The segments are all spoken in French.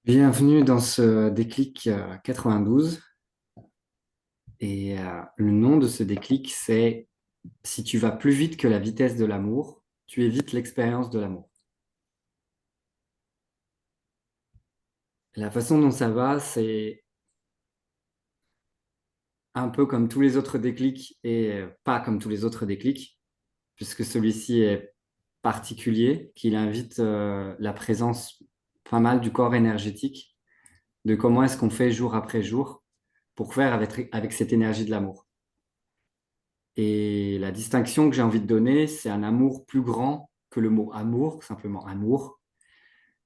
Bienvenue dans ce déclic 92 et le nom de ce déclic c'est si tu vas plus vite que la vitesse de l'amour, tu évites l'expérience de l'amour. La façon dont ça va, c'est un peu comme tous les autres déclics et pas comme tous les autres déclics, puisque celui-ci est particulier, qu'il invite la présence pas mal du corps énergétique, de comment est-ce qu'on fait jour après jour pour faire avec cette énergie de l'amour. Et la distinction que j'ai envie de donner, c'est un amour plus grand que le mot amour, simplement amour,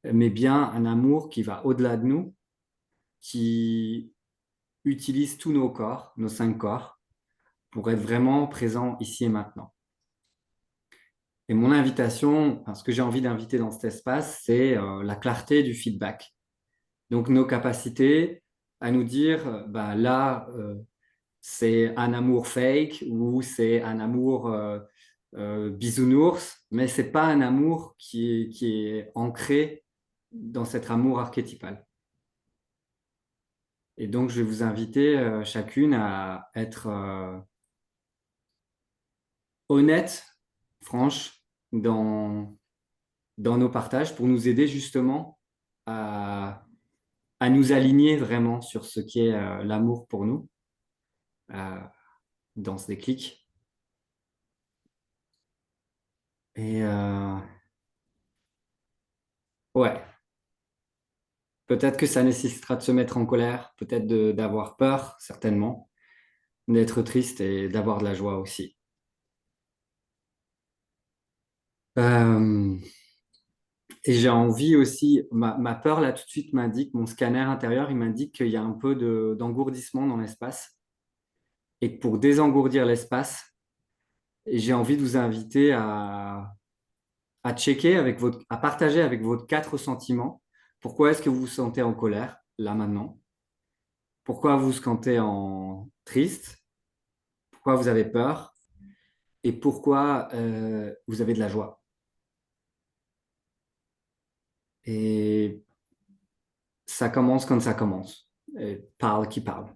mais bien un amour qui va au-delà de nous, qui utilise tous nos corps, nos 5 corps, pour être vraiment présent ici et maintenant. Et mon invitation, ce que j'ai envie d'inviter dans cet espace, c'est la clarté du feedback. Donc nos capacités à nous dire, là, c'est un amour fake ou c'est un amour bisounours, mais c'est pas un amour qui est ancré dans cet amour archétypal. Et donc, je vais vous inviter chacune à être honnête, franche dans nos partages pour nous aider justement à, à nous aligner vraiment sur ce qui est l'amour pour nous euh, dans ce déclic. Et ouais, peut-être que ça nécessitera de se mettre en colère, peut-être d'avoir peur, certainement, d'être triste et d'avoir de la joie aussi. Euh, et j'ai envie aussi, ma peur là tout de suite m'indique, mon scanner intérieur, il m'indique qu'il y a un peu d'engourdissement dans l'espace. Et que pour désengourdir l'espace, j'ai envie de vous inviter à checker à partager avec vos 4 sentiments. Pourquoi est-ce que vous vous sentez en colère, là maintenant? Pourquoi vous vous sentez en triste? Pourquoi vous avez peur? Et pourquoi vous avez de la joie. Et ça commence comme ça commence. Et parle qui parle.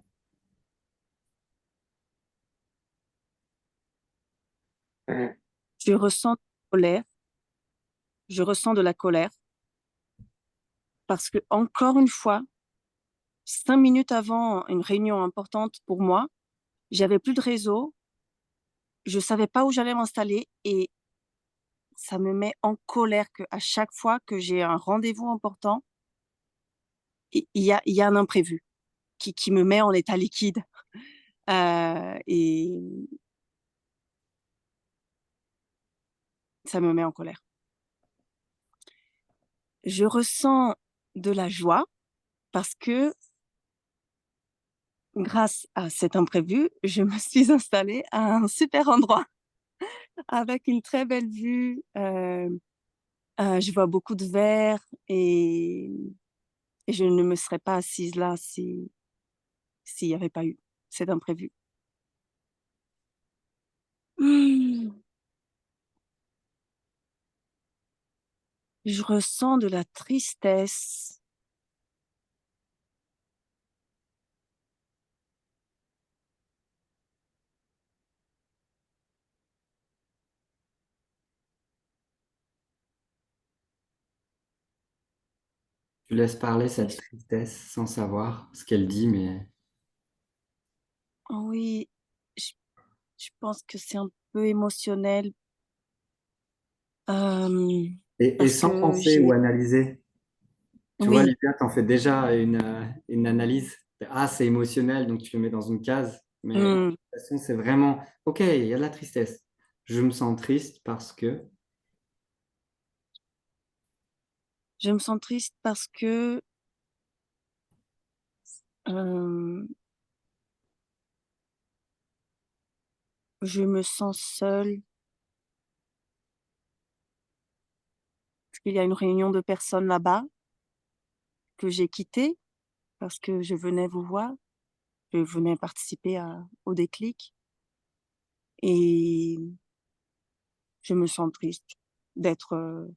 Je ressens colère, je ressens de la colère parce que, encore une fois, 5 minutes avant une réunion importante pour moi, j'avais plus de réseau, je savais pas où j'allais m'installer et ça me met en colère que à chaque fois que j'ai un rendez-vous important, il y a un imprévu qui me met en état liquide. Et ça me met en colère. Je ressens de la joie parce que grâce à cet imprévu, je me suis installée à un super endroit avec une très belle vue. Je vois beaucoup de verre et je ne me serais pas assise là s'il n'y avait pas eu cet imprévu. Mmh. Je ressens de la tristesse. Tu laisses parler cette Je- tristesse sans savoir ce qu'elle dit, mais... Oui, je, je pense que c'est un peu émotionnel Et parce sans que penser ou analyser. Tu vois, oui, Livia, t'en fais déjà une analyse. Ah, c'est émotionnel, donc tu le mets dans une case. Mais non, de mmh, toute façon, c'est vraiment, OK, il y a de la tristesse. Je me sens triste parce que... je me sens triste parce que euh, je me sens seule, parce qu'il y a une réunion de personnes là-bas que j'ai quittée parce que je venais vous voir, je venais participer au déclic et je me sens triste d'être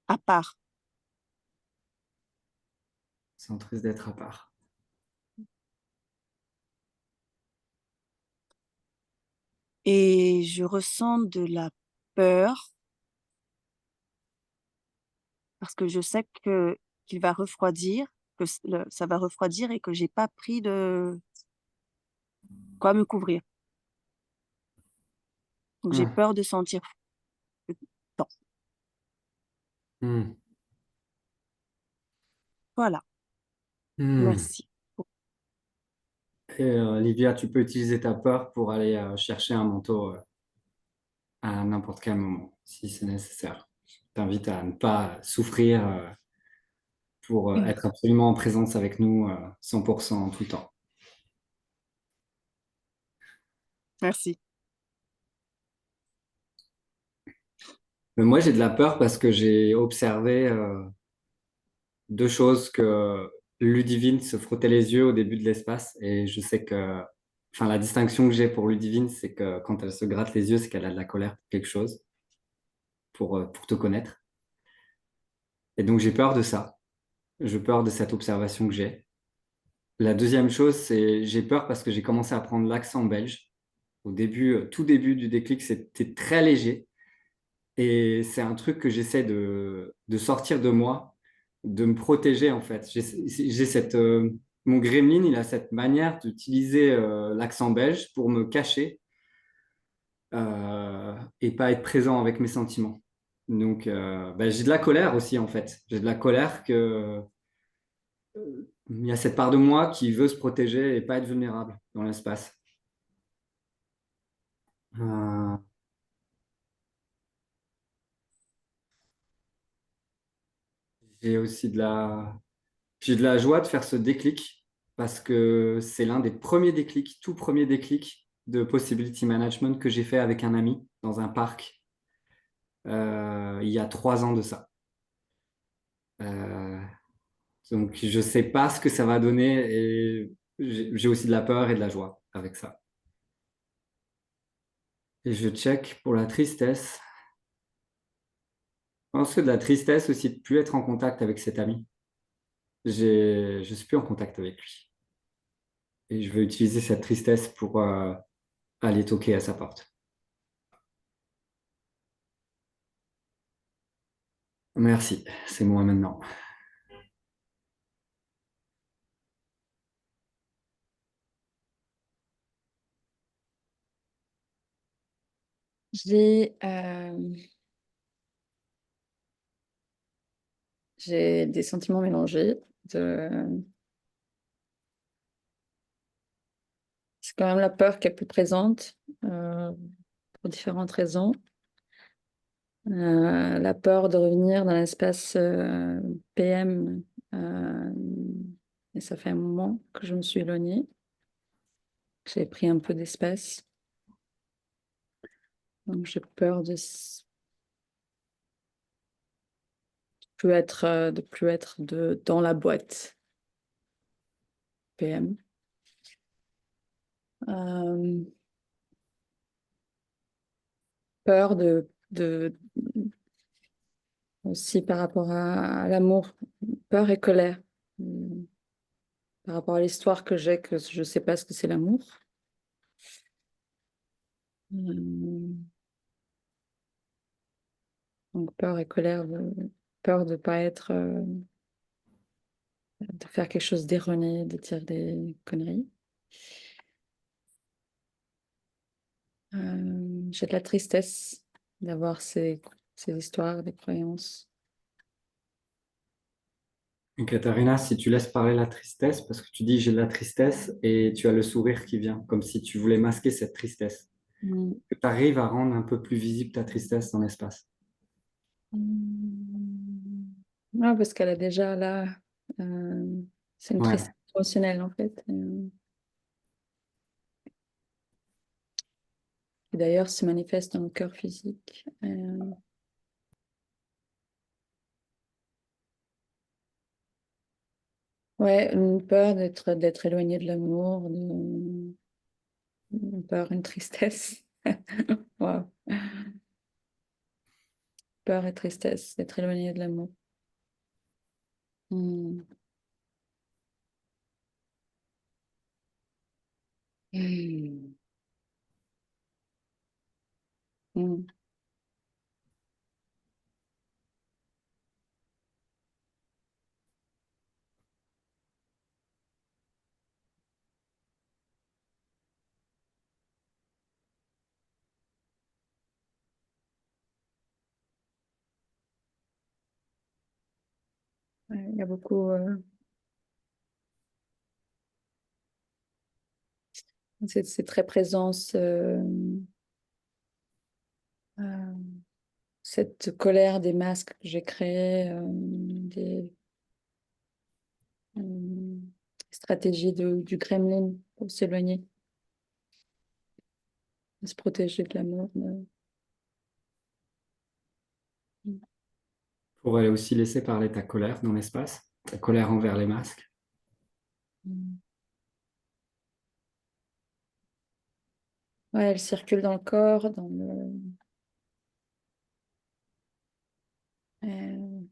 à part. Sans triste d'être à part. Et je ressens de la peur parce que je sais que qu'il va refroidir, ça va refroidir et que j'ai pas pris de quoi me couvrir. Donc j'ai Hum, peur de sentir froid. hum, Voilà, hum. merci. Et Olivia, tu peux utiliser ta peur pour aller chercher un manteau à n'importe quel moment, si c'est nécessaire. Je t'invite à ne pas souffrir pour être absolument en présence avec nous 100% tout le temps. Merci. Mais moi, j'ai de la peur parce que j'ai observé deux choses que Ludivine se frottait les yeux au début de l'espace. Et je sais que, enfin, la distinction que j'ai pour Ludivine, c'est que quand elle se gratte les yeux, c'est qu'elle a de la colère pour quelque chose, pour te connaître. Et donc, j'ai peur de ça. J'ai peur de cette observation que j'ai. La deuxième chose, c'est j'ai peur parce que j'ai commencé à prendre l'accent belge. Au début, tout début du déclic, c'était très léger. Et c'est un truc que j'essaie de sortir de moi, de me protéger en fait. J'ai mon gremlin, il a cette manière d'utiliser l'accent belge pour me cacher et pas être présent avec mes sentiments. Donc, bah, j'ai de la colère aussi en fait. J'ai de la colère que il y a cette part de moi qui veut se protéger et pas être vulnérable dans l'espace. Euh, j'ai aussi j'ai de la joie de faire ce déclic parce que c'est l'un des premiers déclics, tout premier déclic de Possibility Management que j'ai fait avec un ami dans un parc il y a 3 ans de ça. Euh, donc je sais pas ce que ça va donner et j'ai aussi de la peur et de la joie avec ça. Et je check pour la tristesse. Je pense que de la tristesse aussi de plus être en contact avec cet ami. Je suis plus en contact avec lui. Et je veux utiliser cette tristesse pour aller toquer à sa porte. Merci, c'est moi maintenant. J'ai j'ai des sentiments mélangés. C'est quand même la peur qui est plus présente pour différentes raisons. La peur de revenir dans l'espace PM. euh, et ça fait un moment que je me suis éloignée. J'ai pris un peu d'espace. Donc j'ai peur de plus être dans la boîte PM. Euh, peur aussi par rapport à l'amour, peur et colère. Par rapport à l'histoire que j'ai, que je ne sais pas ce que c'est l'amour. Donc peur et colère, peur de pas être, de faire quelque chose d'erroné, de dire des conneries. J'ai de la tristesse d'avoir ces histoires, des croyances. Et Katharina, si tu laisses parler la tristesse, parce que tu dis j'ai de la tristesse et tu as le sourire qui vient, comme si tu voulais masquer cette tristesse, Mm. que tu arrives à rendre un peu plus visible ta tristesse dans l'espace. Non, parce qu'elle est déjà là. C'est une tristesse Ouais. émotionnelle en fait. Qui d'ailleurs se manifeste dans le cœur physique. Ouais, une peur d'être éloigné de l'amour, une peur, une tristesse. Wow. Peur et tristesse d'être éloigné de l'amour. Hmm. Hmm. Hmm. Ouais, il y a beaucoup c'est très présent euh, cette colère des masques que j'ai créés, des euh, stratégies du Kremlin pour s'éloigner, de se protéger de l'amour. Pour aller aussi laisser parler ta colère dans l'espace, ta colère envers les masques. Ouais, elle circule dans le corps, dans le. euh,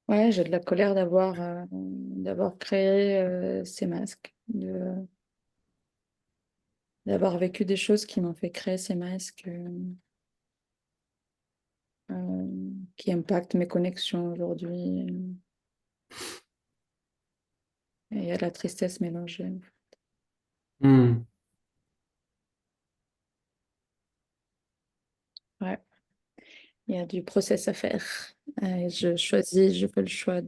Ouais, j'ai de la colère d'avoir créé ces masques, d'avoir vécu des choses qui m'ont fait créer ces masques, qui impactent mes connexions aujourd'hui. Et il y a de la tristesse mélangée. Hmm. Ouais, il y a du process à faire. Et je fais le choix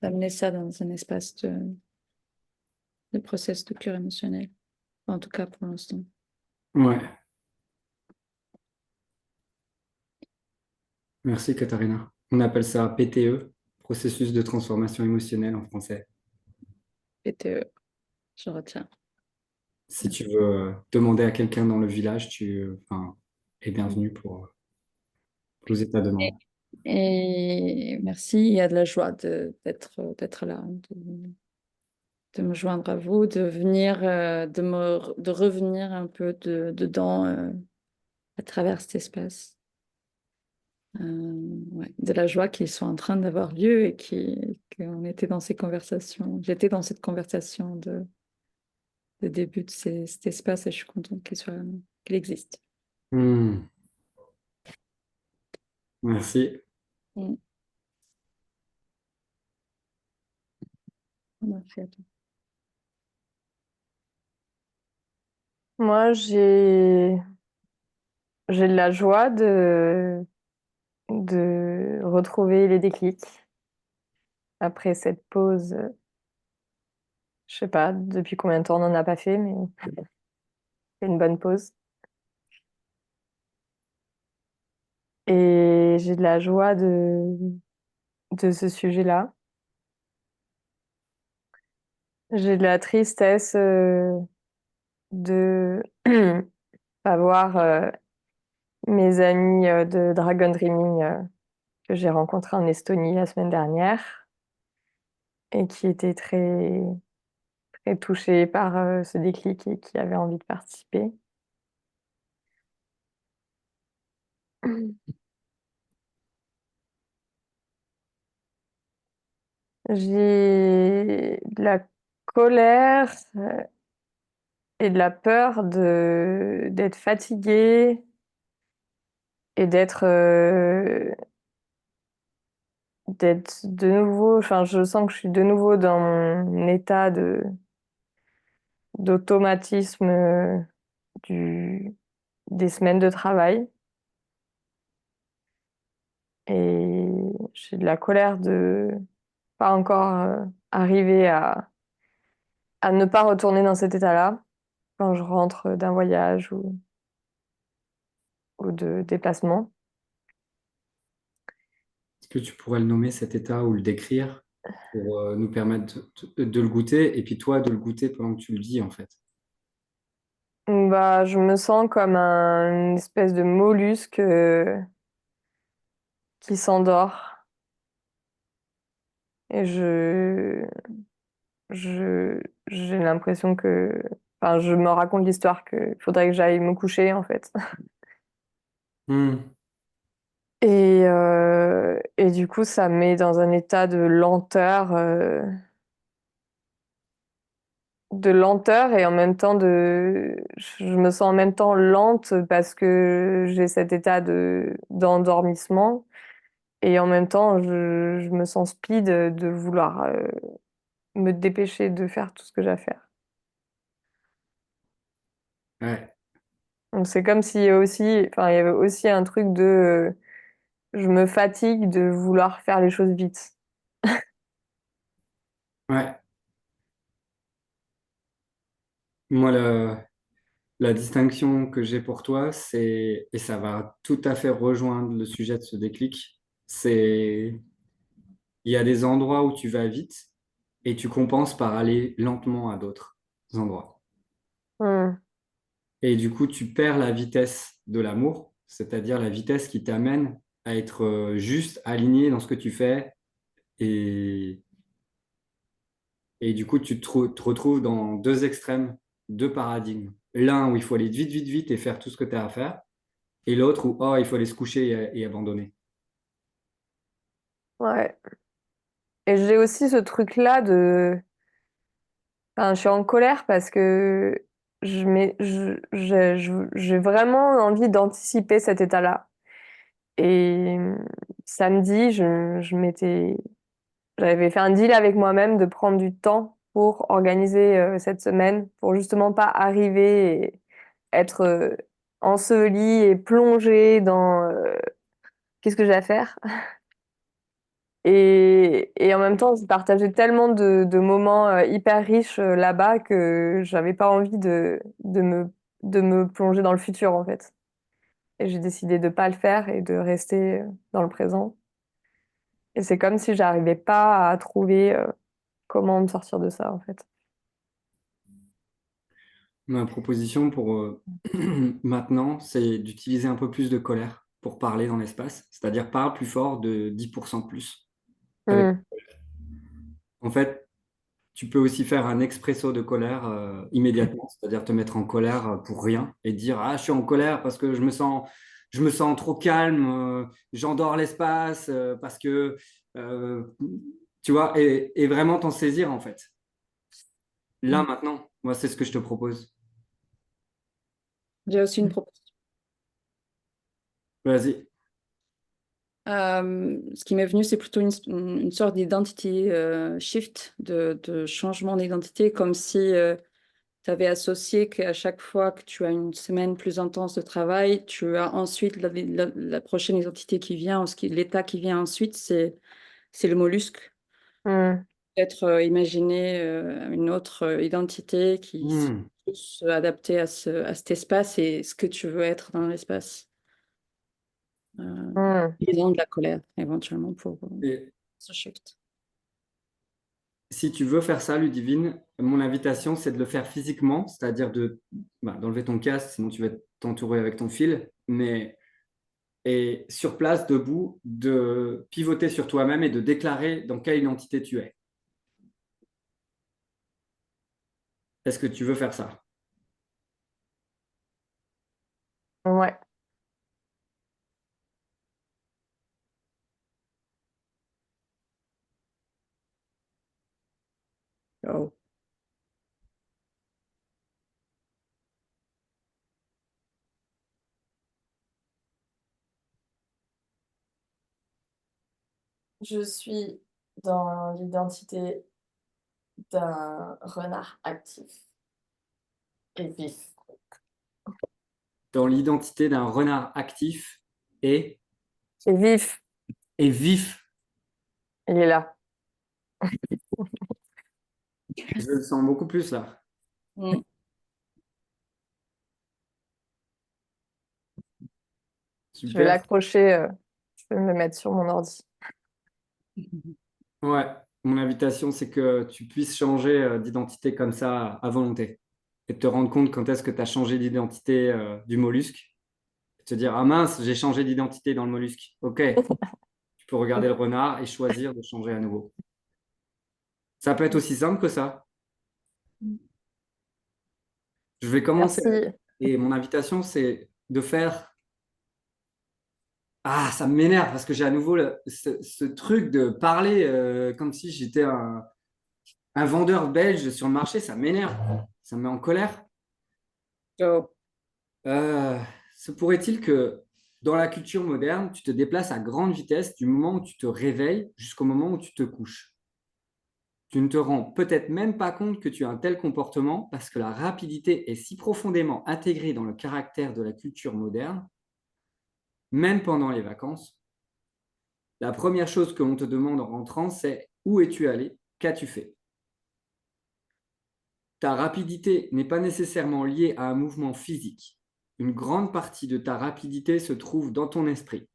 d'amener ça dans un espace de process de cure émotionnel. En tout cas, pour l'instant. Ouais, merci Katharina. On appelle ça PTE, processus de transformation émotionnelle en français. PTE, je retiens. Si tu veux demander à quelqu'un dans le village, enfin, es bienvenu pour poser ta demande. Et merci, il y a de la joie d'être là, de me joindre à vous, de venir, de revenir un peu dedans à travers cet espace. Ouais, de la joie qui sont en train d'avoir lieu et qu'on était dans ces conversations. J'étais dans cette conversation de début de cet espace et je suis contente qu'il existe. Hmm. Merci. Mm. Merci à toi. Moi, j'ai de la joie de retrouver les déclics après cette pause. Je sais pas depuis combien de temps on n'en a pas fait, mais c'est une bonne pause. Et j'ai de la joie de ce sujet-là. J'ai de la tristesse de pas voir mes amis de Dragon Dreaming que j'ai rencontrés en Estonie la semaine dernière et qui étaient très touchés par ce déclic et qui avaient envie de participer. J'ai de la colère et de la peur d'être fatiguée et d'être de nouveau. Enfin, je sens que je suis de nouveau dans mon état d'automatisme du des semaines de travail. Et j'ai de la colère de pas encore arriver à ne pas retourner dans cet état-là quand je rentre d'un voyage ou de déplacement. Est-ce que tu pourrais le nommer cet état ou le décrire pour nous permettre de le goûter et puis toi de le goûter pendant que tu le dis en fait? Bah, je me sens comme une espèce de mollusque qui s'endort. Et j'ai l'impression que, enfin, je me raconte l'histoire qu'il faudrait que j'aille me coucher, en fait. Hmm. Et du coup, ça me met dans un état de lenteur et en même temps je me sens en même temps lente parce que j'ai cet état d'endormissement et en même temps, je me sens speed de vouloir me dépêcher de faire tout ce que j'ai à faire. Ouais, Donc c'est comme s'il y a aussi, enfin, il y avait aussi un truc je me fatigue de vouloir faire les choses vite. ouais. Moi, la distinction que j'ai pour toi, et ça va tout à fait rejoindre le sujet de ce déclic, c'est il y a des endroits où tu vas vite et tu compenses par aller lentement à d'autres endroits. Hmm. Et du coup, tu perds la vitesse de l'amour, c'est-à-dire la vitesse qui t'amène à être juste aligné dans ce que tu fais. Et, et du coup, te retrouves dans deux extrêmes, deux paradigmes. L'un où il faut aller vite, vite, vite et faire tout ce que tu as à faire. Et l'autre où, oh, il faut aller se coucher et abandonner. Ouais. Et j'ai aussi ce truc-là enfin, je suis en colère parce que j'ai vraiment envie d'anticiper cet état-là. Et samedi, j'avais fait un deal avec moi-même de prendre du temps pour organiser cette semaine, pour justement pas arriver et être ensevelie et plongée dans qu'est-ce que j'ai à faire. Et en même temps, j'ai partagé tellement de moments hyper riches là-bas que j'avais pas envie de me plonger dans le futur, en fait. Et j'ai décidé de pas le faire et de rester dans le présent. Et c'est comme si j'arrivais pas à trouver comment me sortir de ça, en fait. Ma proposition pour maintenant, c'est d'utiliser un peu plus de colère pour parler dans l'espace, c'est-à-dire parle plus fort de 10% de plus. Avec... Hmm. En fait, tu peux aussi faire un expresso de colère immédiatement, c'est-à-dire te mettre en colère pour rien et dire ah, je suis en colère parce que je me sens trop calme, j'endors l'espace, parce que euh, tu vois, et vraiment t'en saisir en fait. Là, maintenant, moi, c'est ce que je te propose. J'ai aussi une proposition. Vas-y. Ce qui m'est venu, c'est plutôt une sorte d'identity shift, de changement d'identité, comme si tu avais associé qu'à chaque fois que tu as une semaine plus intense de travail, tu as ensuite la prochaine identité qui vient, l'état qui vient ensuite, c'est le mollusque. Hmm. Peut-être imaginer une autre identité qui soit Hmm. plus adaptée à cet espace et ce que tu veux être dans l'espace. Hmm. Disons de la colère, éventuellement, pour Et ce shift. si tu veux faire ça, Ludivine, mon invitation, c'est de le faire physiquement, c'est-à-dire d'enlever ton casque, sinon tu vas t'entourer avec ton fil, mais et sur place, debout, de pivoter sur toi-même et de déclarer dans quelle identité tu es. Est-ce que tu veux faire ça? Ouais. Oh. Je suis dans l'identité d'un renard actif et vif. Dans l'identité d'un renard actif et, Et vif, et vif. il est là. Je le sens beaucoup plus là. Mm. Je vais Super. l'accrocher, je vais me le mettre sur mon ordi. Ouais, mon invitation, c'est que tu puisses changer d'identité comme ça à volonté et te rendre compte quand est-ce que tu as changé d'identité du mollusque. Te dire, ah mince, j'ai changé d'identité dans le mollusque. Ok, tu peux regarder le renard et choisir de changer à nouveau. Ça peut être aussi simple que ça. Je vais commencer. Merci. Et mon invitation, c'est de faire Ah, ça m'énerve parce que j'ai à nouveau ce truc de parler comme si j'étais un vendeur belge sur le marché. Ça m'énerve. Ça me met en colère. Oh. Euh, se pourrait-il que dans la culture moderne, tu te déplaces à grande vitesse du moment où tu te réveilles jusqu'au moment où tu te couches? Tu ne te rends peut-être même pas compte que tu as un tel comportement parce que la rapidité est si profondément intégrée dans le caractère de la culture moderne, même pendant les vacances. La première chose que l'on te demande en rentrant, c'est où es-tu allé? Qu'as-tu fait? Ta rapidité n'est pas nécessairement liée à un mouvement physique. Une grande partie de ta rapidité se trouve dans ton esprit.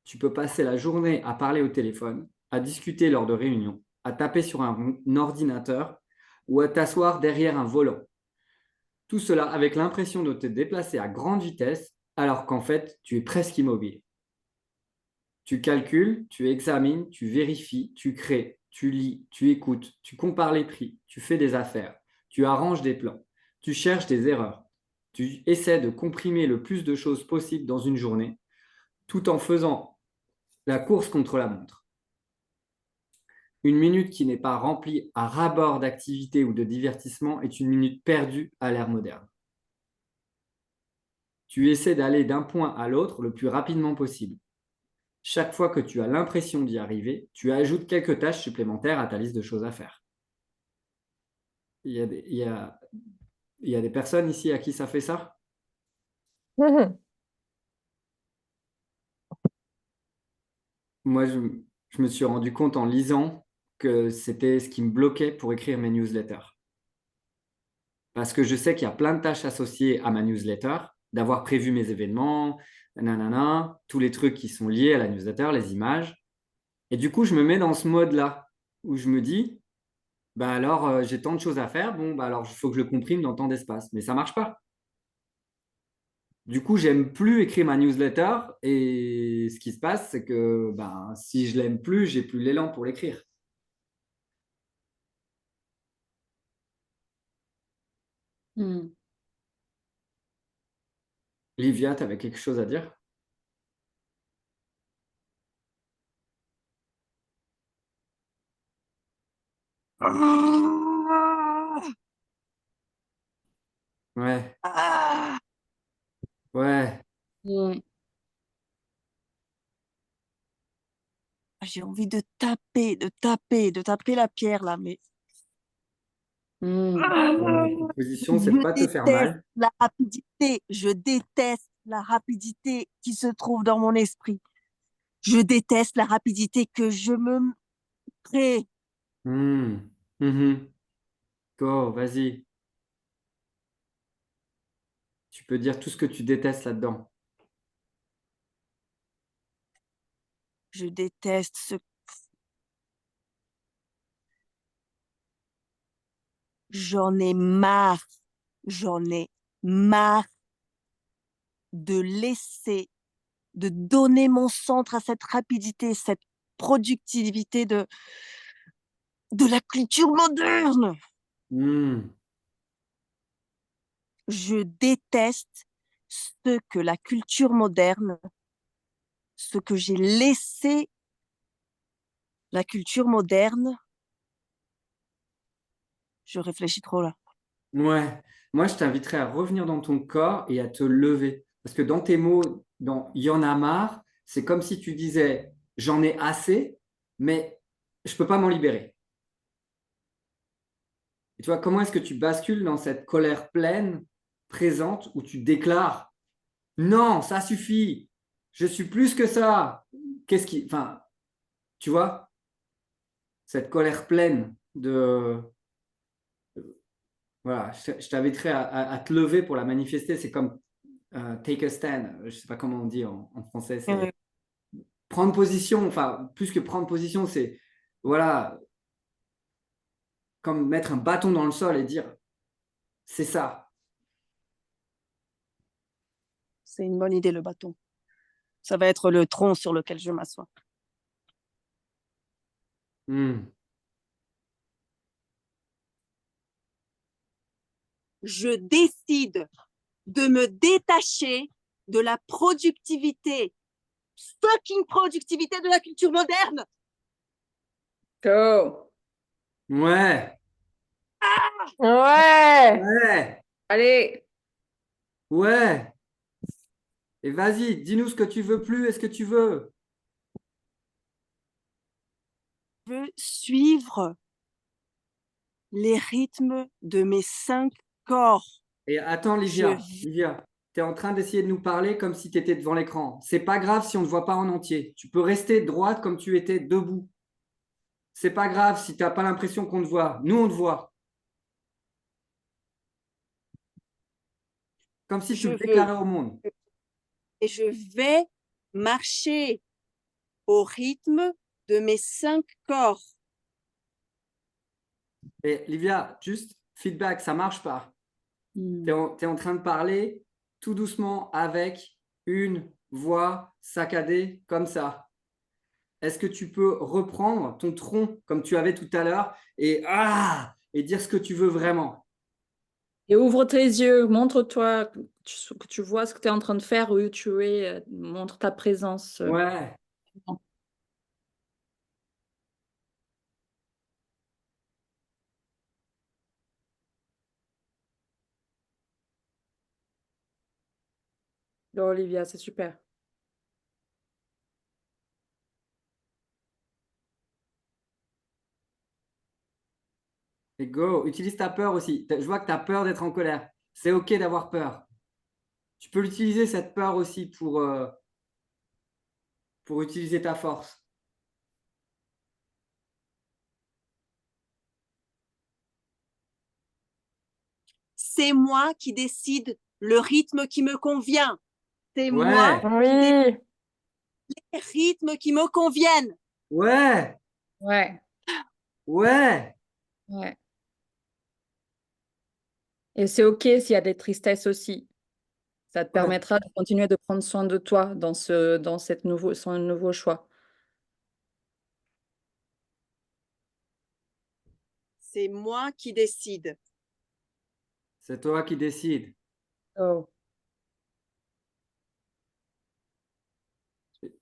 Tu peux passer la journée à parler au téléphone, à discuter lors de réunions, à taper sur un ordinateur ou à t'asseoir derrière un volant. Tout cela avec l'impression de te déplacer à grande vitesse alors qu'en fait, tu es presque immobile. Tu calcules, tu examines, tu vérifies, tu crées, tu lis, tu écoutes, tu compares les prix, tu fais des affaires, tu arranges des plans, tu cherches des erreurs, tu essaies de comprimer le plus de choses possible dans une journée tout en faisant la course contre la montre. Une minute qui n'est pas remplie à ras-bord d'activités ou de divertissement est une minute perdue à l'ère moderne. Tu essaies d'aller d'un point à l'autre le plus rapidement possible. Chaque fois que tu as l'impression d'y arriver, tu ajoutes quelques tâches supplémentaires à ta liste de choses à faire. Il y a des, il y a des personnes ici à qui ça fait ça? Moi, je me suis rendu compte en lisant que c'était ce qui me bloquait pour écrire mes newsletters. Parce que je sais qu'il y a plein de tâches associées à ma newsletter, d'avoir prévu mes événements, nanana, tous les trucs qui sont liés à la newsletter, les images. Et du coup, je me mets dans ce mode-là, où je me dis, bah alors, j'ai tant de choses à faire, bon, bah alors, il faut que je le comprime dans tant d'espace. Mais ça marche pas. Du coup, j'aime plus écrire ma newsletter et ce qui se passe, c'est que ben, si je l'aime plus, j'ai plus l'élan pour l'écrire. Hmm. Livia, tu avais quelque chose à dire? Ouais, ouais. Hmm. J'ai envie de taper, de taper la pierre là, mais Hmm. Ouais, mais une position, c'est de je pas te faire déteste mal. la rapidité. Je déteste la rapidité qui se trouve dans mon esprit. Je déteste la rapidité que je me crée. Hmm. Mhm. Go, vas-y. Tu peux dire tout ce que tu détestes là-dedans. Je déteste ce. J'en ai marre. J'en ai marre de laisser, de donner mon centre à cette rapidité, cette productivité de la culture moderne. Hmm. Je déteste ce que la culture moderne, ce que j'ai laissé la culture moderne. Je réfléchis trop là. Ouais. Moi, je t'inviterais à revenir dans ton corps et à te lever. Parce que dans tes mots, dans il y en a marre, c'est comme si tu disais j'en ai assez, mais je peux pas m'en libérer. Et tu vois, comment est-ce que tu bascules dans cette colère pleine, présente, où tu déclares non, ça suffit, je suis plus que ça. Qu'est-ce qui. Enfin, tu vois, cette colère pleine de. Voilà, je t'inviterais à te lever pour la manifester. C'est comme take a stand. Je ne sais pas comment on dit en français. C'est prendre position. Enfin, plus que prendre position, c'est voilà, comme mettre un bâton dans le sol et dire c'est ça. C'est une bonne idée, le bâton. Ça va être le tronc sur lequel je m'assois. Hmm. Je décide de me détacher de la productivité fucking productivité de la culture moderne. Go. Ouais, Ouais. ouais, Allez. ouais. Et vas-y, dis-nous ce que tu veux plus et ce que tu veux. Je veux suivre les rythmes de mes 5 corps. Et attends, Je Livia, tu es en train d'essayer de nous parler comme si tu étais devant l'écran. C'est pas grave si on ne te voit pas en entier. Tu peux rester droite comme tu étais debout. C'est pas grave si tu n'as pas l'impression qu'on te voit. Nous, on te voit. Comme si tu je le veux déclarais au monde. et je vais marcher au rythme de mes 5 corps. Et Livia, juste feedback, ça marche pas. Hmm. Tu es en train de parler tout doucement avec une voix saccadée comme ça. Est-ce que tu peux reprendre ton tronc comme tu avais tout à l'heure et dire ce que tu veux vraiment? Et ouvre tes yeux, montre-toi que tu vois ce que tu es en train de faire, où tu es, montre ta présence. Ouais. Olivia, c'est super. Et go, utilise ta peur aussi. Je vois que tu as peur d'être en colère. C'est OK d'avoir peur. Tu peux l'utiliser, cette peur aussi, pour utiliser ta force. C'est moi qui décide le rythme qui me convient. C'est moi Ouais, qui décide Oui. les rythmes qui me conviennent. ouais, Ouais, ouais. ouais. Et c'est OK s'il y a des tristesses aussi. Ça te Ouais. permettra de continuer de prendre soin de toi dans son nouveau choix. C'est moi qui décide. C'est toi qui décides. Oh.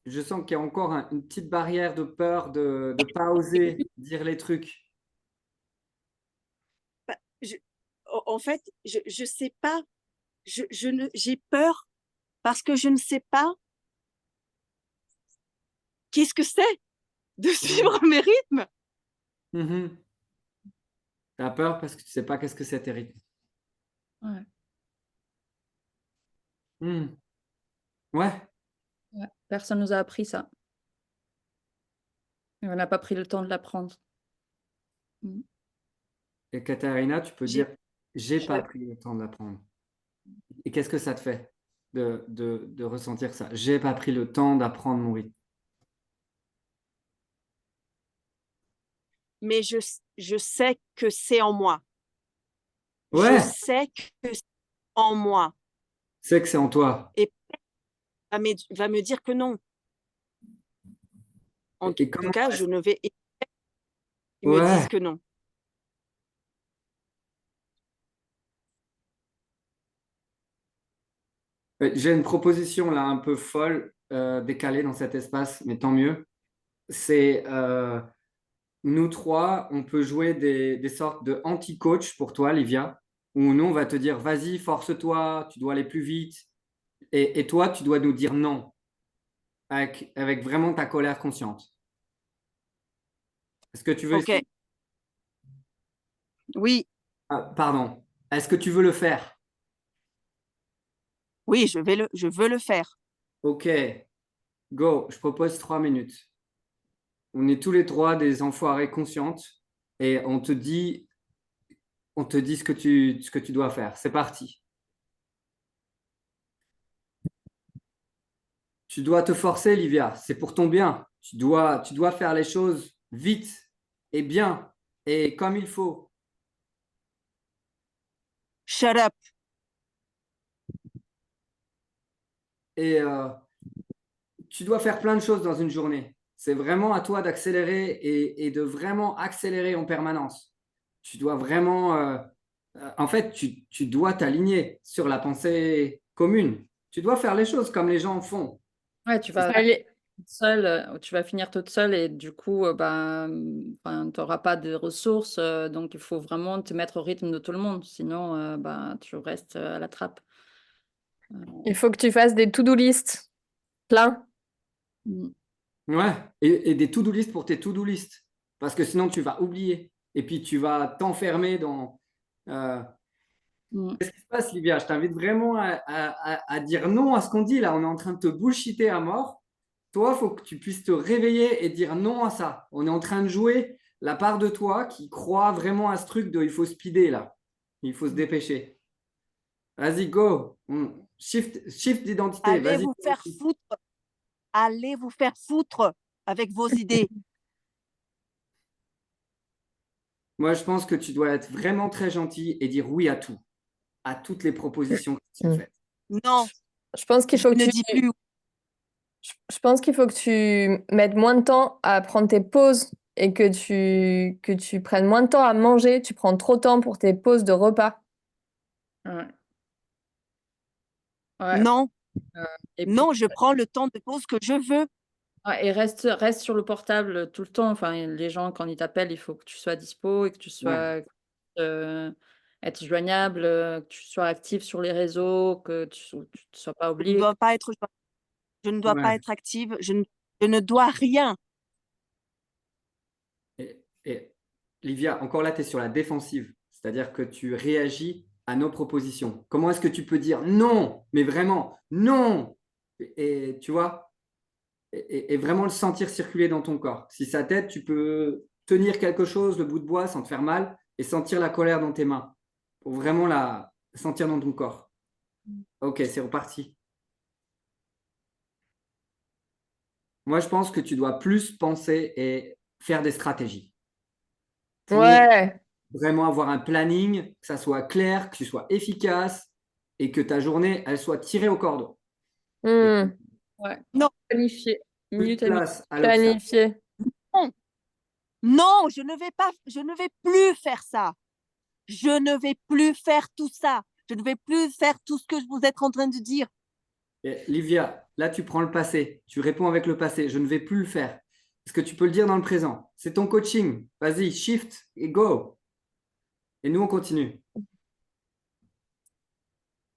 Je sens qu'il y a encore une petite barrière de peur de ne pas oser dire les trucs. Je, en fait, je sais pas. J'ai peur parce que je ne sais pas qu'est-ce que c'est de suivre mes rythmes. Mhm. Tu as peur parce que tu sais pas qu'est-ce que c'est tes rythmes. Ouais, Mhm. Ouais. ouais. Personne nous a appris ça. Et on n'a pas pris le temps de l'apprendre. Mm. Et Katharina, tu peux J'ai dire, j'ai pas je- pris le temps d'apprendre. Et qu'est-ce que ça te fait de ressentir ça? J'ai pas pris le temps d'apprendre mon rythme. mais je sais que c'est en moi. Je Ouais, sais que c'est en moi. c'est que c'est en toi. Et va me dire que non. En Et tout comment cas, est-ce- je ne vais. Ils me disent Ouais. que non. J'ai une proposition là un peu folle, décalée dans cet espace, mais tant mieux. C'est nous trois, on peut jouer des sortes de anti-coach pour toi, Livia, où nous, on va te dire, vas-y, force-toi, tu dois aller plus vite. Et toi, tu dois nous dire non, avec vraiment ta colère consciente. Est-ce que tu veux Ok. essayer? Oui, Ah, pardon. Est-ce que tu veux le faire? oui, je veux le faire. Ok, go, je propose 3 minutes. On est tous les trois des enfoirés conscientes et on te dit ce que tu dois faire. C'est parti. Tu dois te forcer, Livia. C'est pour ton bien. Tu dois faire les choses vite et bien et comme il faut. Shut up. Et tu dois faire plein de choses dans une journée. C'est vraiment à toi d'accélérer et de vraiment accélérer en permanence. Tu dois vraiment, en fait, tu dois t'aligner sur la pensée commune. Tu dois faire les choses comme les gens font. Ouais, tu C'est vas ça. Allez. toute seule, tu vas finir toute seule et du coup, tu n'auras pas de ressources. Donc, il faut vraiment te mettre au rythme de tout le monde. Sinon, tu restes à la trappe. Il faut que tu fasses des to-do list plein. Mm. Ouais, et des to-do list pour tes to-do list. Parce que sinon, tu vas oublier. Et puis, tu vas t'enfermer dans. euh, Mm. Qu'est-ce qui se passe, Livia? Je t'invite vraiment à dire non à ce qu'on dit là. On est en train de te bullshiter à mort. Toi, il faut que tu puisses te réveiller et dire non à ça. On est en train de jouer la part de toi qui croit vraiment à ce truc de il faut speeder là. Il faut se dépêcher. Vas-y, go. Shift d'identité. Allez Vas-y. vous faire foutre. Allez vous faire foutre avec vos idées. Moi, je pense que tu dois être vraiment très gentil et dire oui à tout, à toutes les propositions qui sont Mm. faites. Non, Je pense qu'il je faut que ne tu... dis plus. Je pense qu'il faut que tu mettes moins de temps à prendre tes pauses et que tu prennes moins de temps à manger. Tu prends trop de temps pour tes pauses de repas. Ouais. Ouais. Non, Et puis, non, je prends le temps de pause que je veux. et reste sur le portable tout le temps. Enfin, les gens, quand ils t'appellent, il faut que tu sois dispo et que tu sois être joignable, que tu sois actif sur les réseaux, que tu ne sois pas Je ne oublié. dois pas être, je ne dois Ouais. pas être active. Je ne dois rien. Et Livia, encore là, tu es sur la défensive, c'est-à-dire que tu réagis à nos propositions. Comment est-ce que tu peux dire non, mais vraiment non et tu vois, et vraiment le sentir circuler dans ton corps. Si ça t'aide, tu peux tenir quelque chose, le bout de bois, sans te faire mal, et sentir la colère dans tes mains, pour vraiment la sentir dans ton corps. Ok, c'est reparti. Moi, je pense que tu dois plus penser et faire des stratégies pour Ouais. vraiment avoir un planning, que ça soit clair, que tu sois efficace et que ta journée, elle soit tirée au cordeau. Et Hmm. Ouais. Non, Planifier. plus de Minute à minute. place à l'obstacle. Planifier. non, non, je ne vais pas, je ne vais plus faire ça. Je ne vais plus faire tout ça. Je ne vais plus faire tout ce que vous êtes en train de dire. Et Livia, là, tu prends le passé. Tu réponds avec le passé. Je ne vais plus le faire. Est-ce que tu peux le dire dans le présent? C'est ton coaching. Vas-y, shift et go. Et nous, on continue.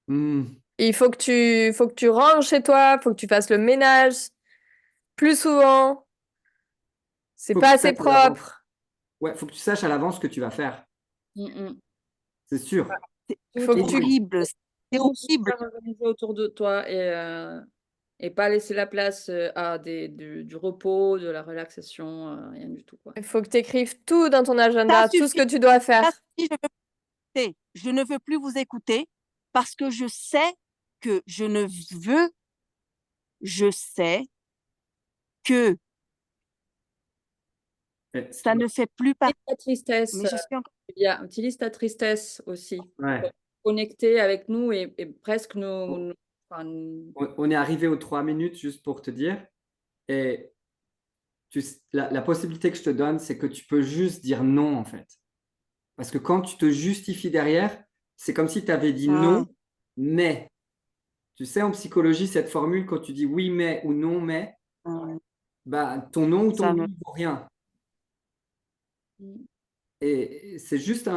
Hmm. Il faut que tu ranges chez toi, faut que tu fasses le ménage plus souvent. C'est Faut que pas tu assez saches à l'avance. propre. Ouais, faut que tu saches à l'avance ce que tu vas faire. Mm, mm. C'est sûr. Il Tout faut C'est que Et tu... oui. horrible. C'est tout horrible. super organisé autour de toi et pas laisser la place à du repos, de la relaxation, rien du tout, quoi. Il faut que tu écrives tout dans ton Ça agenda, tout ce suffit. que tu dois faire. Ça suffit, je ne veux plus vous écouter parce que je sais que je sais que ça ne fait plus Utilise partie. ta tristesse, Mais je suis encore. utilise ta tristesse aussi. Ouais. Connecter avec nous et presque enfin, On est arrivé aux 3 minutes, juste pour te dire. Et la possibilité que je te donne, c'est que tu peux juste dire non, en fait. Parce que quand tu te justifies derrière, c'est comme si tu avais dit Ah, non, mais. Tu sais, en psychologie, cette formule, quand tu dis oui, mais ou non, mais, ah, bah, ton non ou ton ça oui me. ne vaut rien. mm, Et c'est juste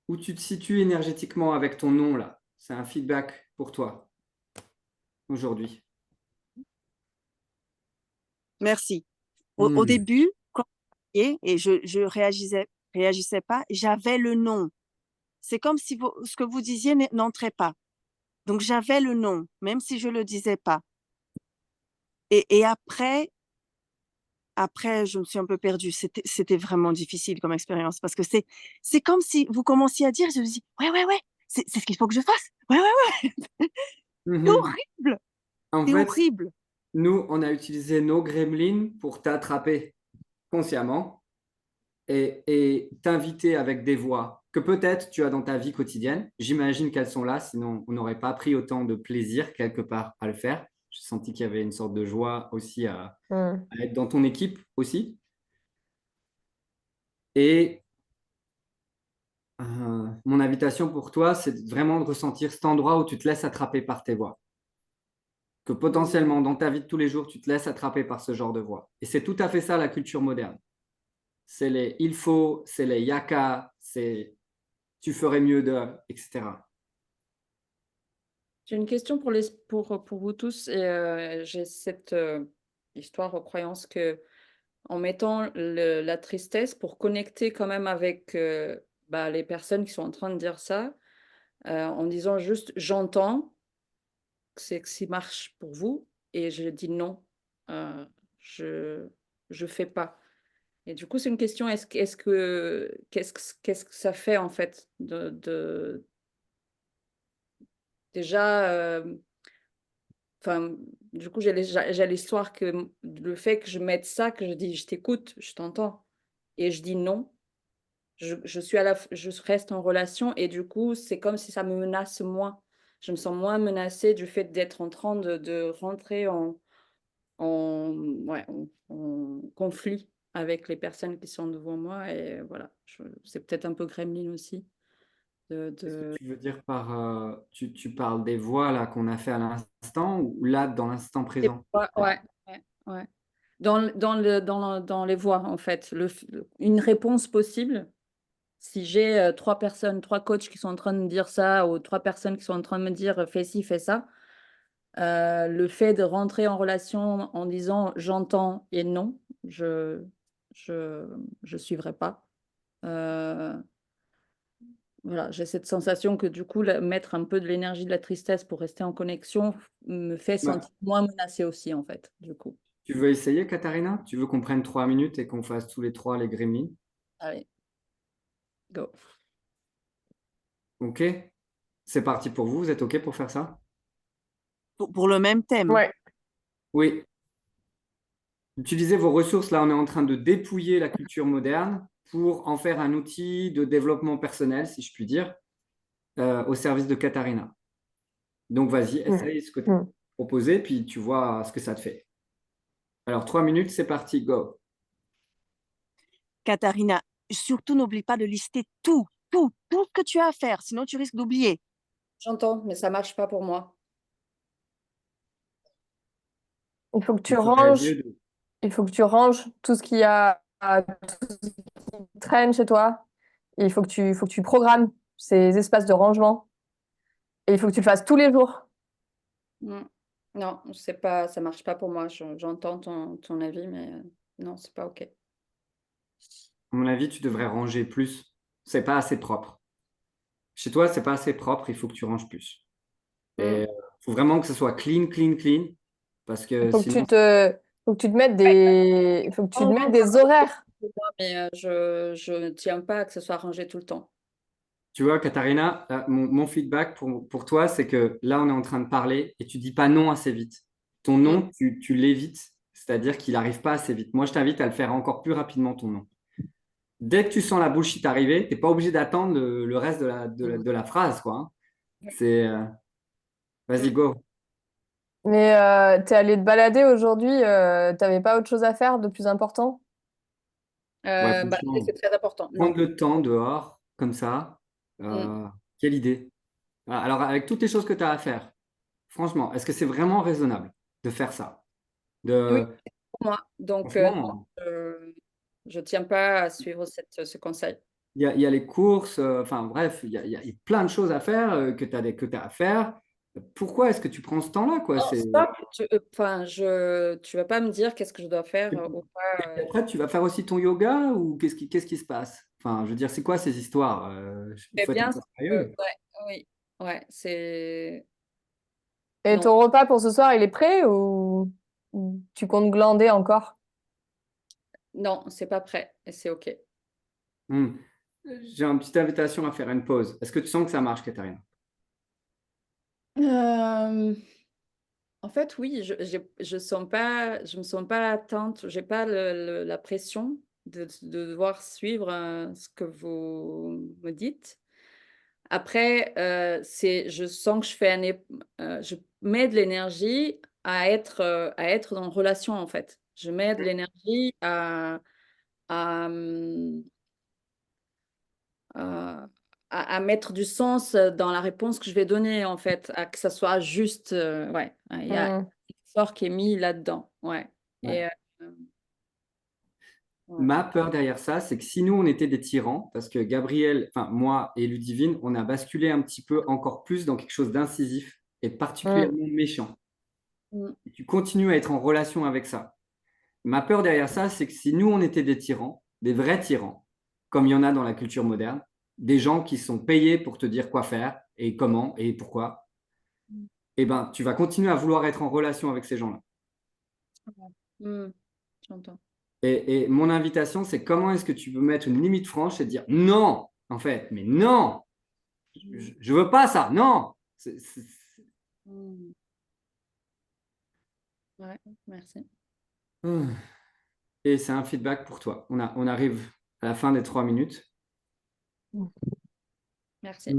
où tu te situes énergétiquement avec ton non, là. C'est un feedback pour toi aujourd'hui. Merci. Au Hmm. début, quand et je réagissais pas, j'avais le non. C'est comme si ce que vous disiez n'entrait pas. Donc j'avais le non, même si je le disais pas. Et après, je me suis un peu perdue. C'était vraiment difficile comme expérience parce que c'est comme si vous commenciez à dire, je me dis, ouais, ouais, ouais, c'est ce qu'il faut que je fasse. Ouais, ouais, ouais. C'est Mhm. horrible. En C'est fait, horrible. nous, on a utilisé nos gremlins pour t'attraper consciemment et t'inviter avec des voix que peut-être tu as dans ta vie quotidienne. J'imagine qu'elles sont là, sinon on n'aurait pas pris autant de plaisir quelque part à le faire. J'ai senti qu'il y avait une sorte de joie aussi Hmm. à être dans ton équipe aussi. Et mon invitation pour toi, c'est vraiment de ressentir cet endroit où tu te laisses attraper par tes voix. Que potentiellement, dans ta vie de tous les jours, tu te laisses attraper par ce genre de voix. Et c'est tout à fait ça, la culture moderne. C'est les il faut, c'est les yaka, c'est tu ferais mieux de, etc. J'ai une question pour vous tous. Et, j'ai cette histoire aux croyances que en mettant la tristesse pour connecter quand même avec les personnes qui sont en train de dire ça, en disant juste j'entends, c'est ce qui marche pour vous, et je dis non, euh, je je fais pas. Et du coup, c'est une question, qu'est-ce que ça fait en fait déjà, enfin, du coup, j'ai l'histoire que le fait que je mette ça, que je dis je t'écoute, je t'entends, et je dis non, je suis je reste en relation, et du coup, c'est comme si ça me menace moins. Je me sens moins menacée du fait d'être en train de rentrer ouais, en conflit avec les personnes qui sont devant moi, et voilà. C'est peut-être un peu gremlin aussi. Qu'est-ce que tu veux dire par tu parles des voix là qu'on a fait à l'instant ou là dans l'instant présent? Ouais, ouais, ouais, ouais. Dans les voix, en fait, une réponse possible. Si j'ai 3 personnes, 3 coachs qui sont en train de me dire ça, ou 3 personnes qui sont en train de me dire fais ci, fais ça, le fait de rentrer en relation en disant j'entends et non, je, je suivrai pas. Euh, voilà, j'ai cette sensation que du coup, mettre un peu de l'énergie de la tristesse pour rester en connexion me fait Ouais. sentir moins menacée aussi, en fait, du coup. Tu veux essayer, Katharina? Tu veux qu'on prenne 3 minutes et qu'on fasse tous les trois les gremlins? Allez, go. Ok? C'est parti pour vous. Vous êtes ok pour faire ça? Pour le même thème. Ouais. Oui. Utilisez vos ressources. Là, on est en train de dépouiller la culture moderne pour en faire un outil de développement personnel, si je puis dire, au service de Katharina. Donc, vas-y, Mm. essaye ce que tu as Mm. proposé, puis tu vois ce que ça te fait. Alors, 3 minutes, c'est parti, go. Katharina, surtout n'oublie pas de lister tout ce que tu as à faire, sinon tu risques d'oublier. J'entends, mais ça marche pas pour moi. Il faut que tu Il faudrait ranges, mieux de- il faut que tu ranges tout ce tout ce qui traîne chez toi. Il faut que tu programmes ces espaces de rangement. Et il faut que tu le fasses tous les jours. Mm. Non, c'est pas, ça marche pas pour moi. J'entends ton avis, mais non, c'est pas OK. À mon avis, tu devrais ranger plus. C'est pas assez propre. Chez toi, c'est pas assez propre. Il faut que tu ranges plus. Et Mm. il faut vraiment que ce soit clean, clean, clean. Parce Il que sinon, faut que tu te mettes il faut que tu te Non, mettes non, des horaires. mais je ne tiens pas à que ce soit rangé tout le temps. tu vois, Katharina, mon feedback pour toi, c'est que là, on est en train de parler et tu dis pas non assez vite. Ton Mm. non, tu l'évites. C'est-à-dire qu'il n'arrive pas assez vite. Moi, je t'invite à le faire encore plus rapidement, ton non. Dès que tu sens la bullshit arriver, tu n'es pas obligé d'attendre le reste de la phrase, quoi. Hein. C'est, vas-y, Mm. go. Mais t'es allé te balader aujourd'hui, t'avais pas autre chose à faire de plus important? Ouais, C'est franchement, très important. prendre Non. le temps dehors, comme ça, Mm. quelle idée. Alors, avec toutes les choses que tu as à faire, franchement, est-ce que c'est vraiment raisonnable de faire ça? Oui, De, pour moi. Donc, non, franchement, je tiens pas à suivre ce conseil. il y a les courses, enfin bref, il y a plein de choses à faire que tu as à faire. Pourquoi est-ce que tu prends ce temps-là, quoi? Non, stop. Enfin, tu vas pas me dire qu'est-ce que je dois faire ou Et pas. puis après, tu vas faire aussi ton yoga ou qu'est-ce qui se passe? Enfin, je veux dire, c'est quoi ces histoires? Il Je fais faut être un bien peu ce sérieux. ouais, oui, ouais, c'est Et non, ton repas pour ce soir, il est prêt ou tu comptes glander encore? non, c'est pas prêt et c'est OK. Hmm. J'ai une petite invitation à faire une pause. Est-ce que tu sens que ça marche, Katharina? Euh, En fait, oui, je me sens pas attente, j'ai pas la pression de devoir suivre ce que vous me dites. Après, je sens que je mets de l'énergie à être en relation, en fait. Je mets de l'énergie à, mmh, à, à mettre du sens dans la réponse que je vais donner, en fait, à que ça soit juste. Ouais, il y a Hmm. fort qui est mis là-dedans. Ouais. Et Ouais. ouais. Ma peur derrière ça, c'est que si nous, on était des tyrans, parce que Gabriel, enfin moi et Ludivine, on a basculé un petit peu encore plus dans quelque chose d'incisif et de Mm. particulièrement méchant. Mm. Et tu continues à être en relation avec ça. Ma peur derrière ça, c'est que si nous, on était des tyrans, des vrais tyrans, comme il y en a dans la culture moderne, des gens qui sont payés pour te dire quoi faire et comment et pourquoi, eh ben, tu vas continuer à vouloir être en relation avec ces gens-là. Mm. J'entends. Et mon invitation, c'est comment est-ce que tu peux mettre une limite franche et dire non, en fait, mais non, je veux pas ça, non. Mm. Ouais, merci. Et c'est un feedback pour toi. On arrive à la fin des 3 minutes. Merci.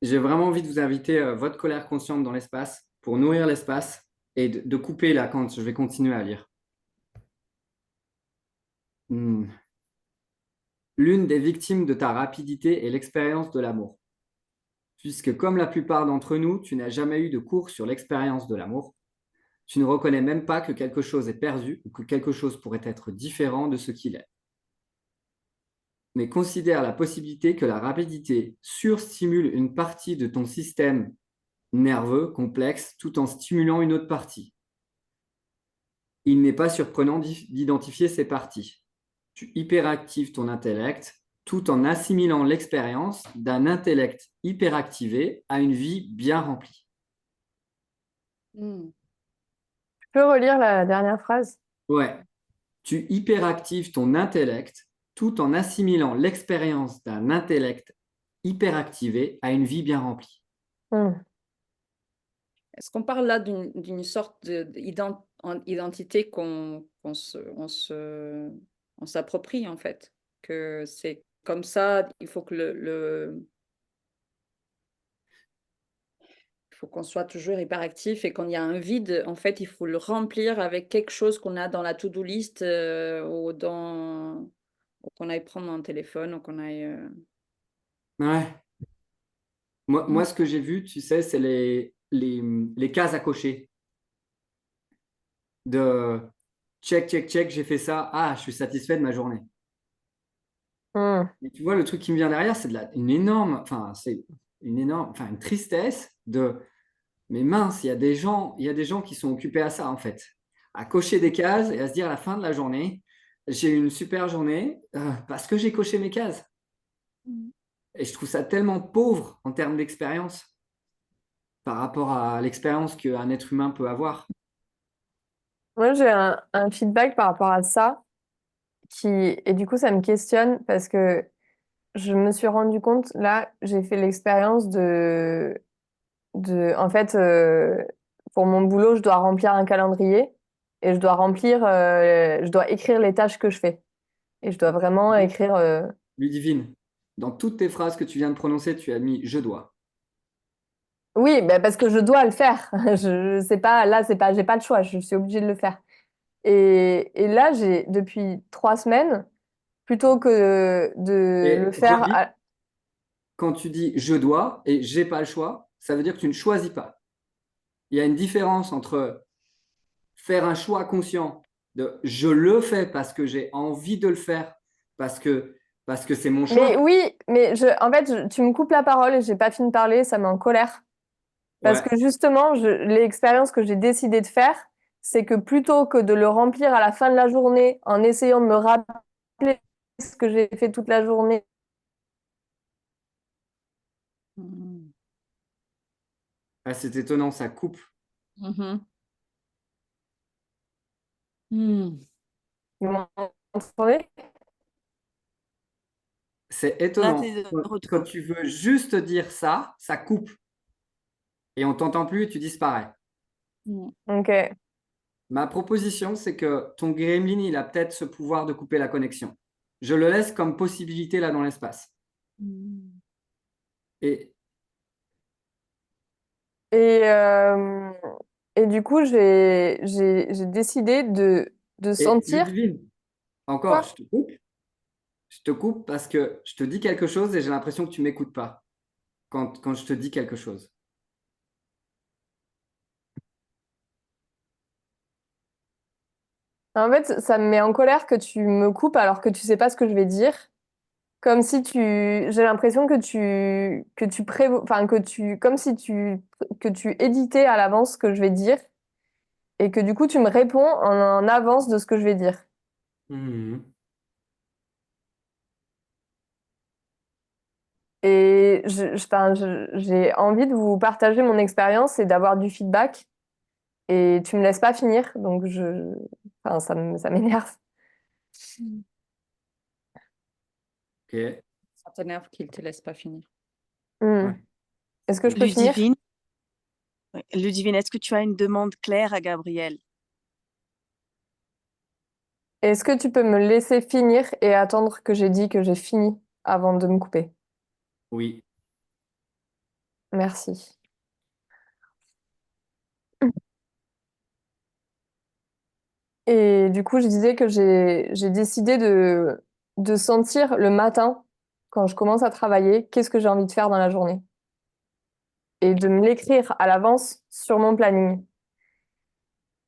J'ai vraiment envie de vous inviter votre colère consciente dans l'espace pour nourrir l'espace et de couper là quand je vais continuer à lire. L'une des victimes de ta rapidité est l'expérience de l'amour. Puisque comme la plupart d'entre nous, tu n'as jamais eu de cours sur l'expérience de l'amour, tu ne reconnais même pas que quelque chose est perdu ou que quelque chose pourrait être différent de ce qu'il est. Mais considère la possibilité que la rapidité surstimule une partie de ton système nerveux complexe tout en stimulant une autre partie. Il n'est pas surprenant d'identifier ces parties. Tu hyperactives ton intellect tout en assimilant l'expérience d'un intellect hyperactivé à une vie bien remplie. Mm. Tu peux relire la dernière phrase? Ouais, tu hyperactives ton intellect tout en assimilant l'expérience d'un intellect hyperactivé à une vie bien remplie. Mm. Est-ce qu'on parle là d'une sorte d'identité qu'on on s'approprie en fait? Que c'est comme ça, il faut que il faut qu'on soit toujours hyperactif et quand il y a un vide, en fait, il faut le remplir avec quelque chose qu'on a dans la to-do list, ou qu'on aille prendre un téléphone ou qu'on aille, Ouais. Moi, Mmh. moi, ce que j'ai vu, tu sais, c'est les cases à cocher. De check, check, check, j'ai fait ça. Ah, je suis satisfait de ma journée. Mm. Et tu vois, le truc qui me vient derrière, c'est une énorme, enfin, une tristesse de, mais mince, il y a des gens qui sont occupés à ça, en fait, à cocher des cases et à se dire à la fin de la journée, j'ai eu une super journée parce que j'ai coché mes cases. Mmh. Et je trouve ça tellement pauvre en termes d'expérience par rapport à l'expérience qu'un être humain peut avoir. Moi, j'ai un feedback par rapport à ça et du coup, ça me questionne parce que je me suis rendu compte, là, j'ai fait l'expérience en fait, pour mon boulot, je dois remplir un calendrier et je dois écrire les tâches que je fais. Et je dois vraiment écrire. Ludivine, dans toutes tes phrases que tu viens de prononcer, tu as mis je dois. Oui, bah parce que je dois le faire. Je sais pas, là, c'est pas, j'ai pas le choix. Je suis obligée de le faire. Et là, depuis 3 semaines, plutôt que de le Et faire. redis, quand tu dis je dois et j'ai pas le choix, ça veut dire que tu ne choisis pas. Il y a une différence entre faire un choix conscient de je le fais parce que j'ai envie de le faire, parce que parce que c'est mon Mais choix. oui, mais en fait, tu me coupes la parole et j'ai pas fini de parler, ça met en colère. Parce Ouais. que justement, l'expérience que j'ai décidé de faire, c'est que plutôt que de le remplir à la fin de la journée en essayant de me rappeler ce que j'ai fait toute la journée, Mmh. Ah, c'est étonnant, ça coupe. Mmh. Mmh. vous m'entendez? C'est Là, étonnant. tu es de Quand retour. tu veux juste dire ça, ça coupe et on t'entend plus et tu disparais. Mmh. Ok. Ma proposition, c'est que ton gremlin, il a peut-être ce pouvoir de couper la connexion. Je le laisse comme possibilité là dans l'espace. Mmh. Et, Et, euh, et du coup, j'ai décidé de et sentir Ludivine, encore, quoi? je te coupe. Je te coupe parce que je te dis quelque chose et j'ai l'impression que tu m'écoutes pas quand je te dis quelque chose. En fait, ça me met en colère que tu me coupes alors que tu sais pas ce que je vais dire. Comme si j'ai l'impression comme si que tu éditais à l'avance ce que je vais dire et que du coup tu me réponds en avance de ce que je vais dire. Mhm. Et j'ai envie de vous partager mon expérience et d'avoir du feedback et tu me laisses pas finir, donc ça m'énerve. Ok. Ça t'énerve qu'il te laisse pas finir. Hmm. Ouais. Est-ce que je peux finir? Ludivine, est-ce que tu as une demande claire à Gabriel? Est-ce que tu peux me laisser finir et attendre que j'ai dit que j'ai fini avant de me couper? Oui. Merci. Et du coup, je disais que j'ai décidé de sentir le matin, quand je commence à travailler, qu'est-ce que j'ai envie de faire dans la journée. Et de me l'écrire à l'avance sur mon planning.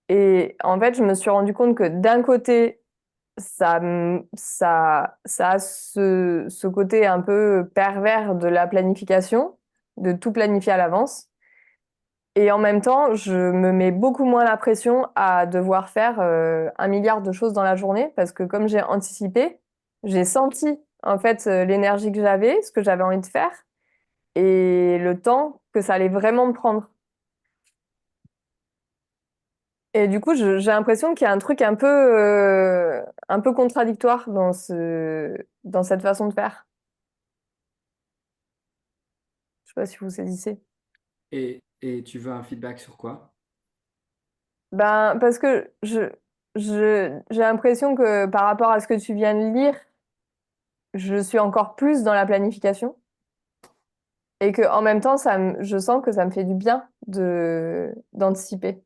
Et en fait, je me suis rendu compte que d'un côté, ça a ce côté un peu pervers de la planification, de tout planifier à l'avance. Et en même temps, je me mets beaucoup moins la pression à devoir faire 1 milliard de choses dans la journée parce que comme j'ai anticipé, j'ai senti en fait l'énergie que j'avais, ce que j'avais envie de faire et le temps que ça allait vraiment me prendre. Et du coup, j'ai l'impression qu'il y a un truc un peu contradictoire dans cette façon de faire. Je sais pas si vous saisissez. Et tu veux un feedback sur quoi? Ben, parce que j'ai l'impression que par rapport à ce que tu viens de lire, je suis encore plus dans la planification et que en même temps, je sens que ça me fait du bien d'anticiper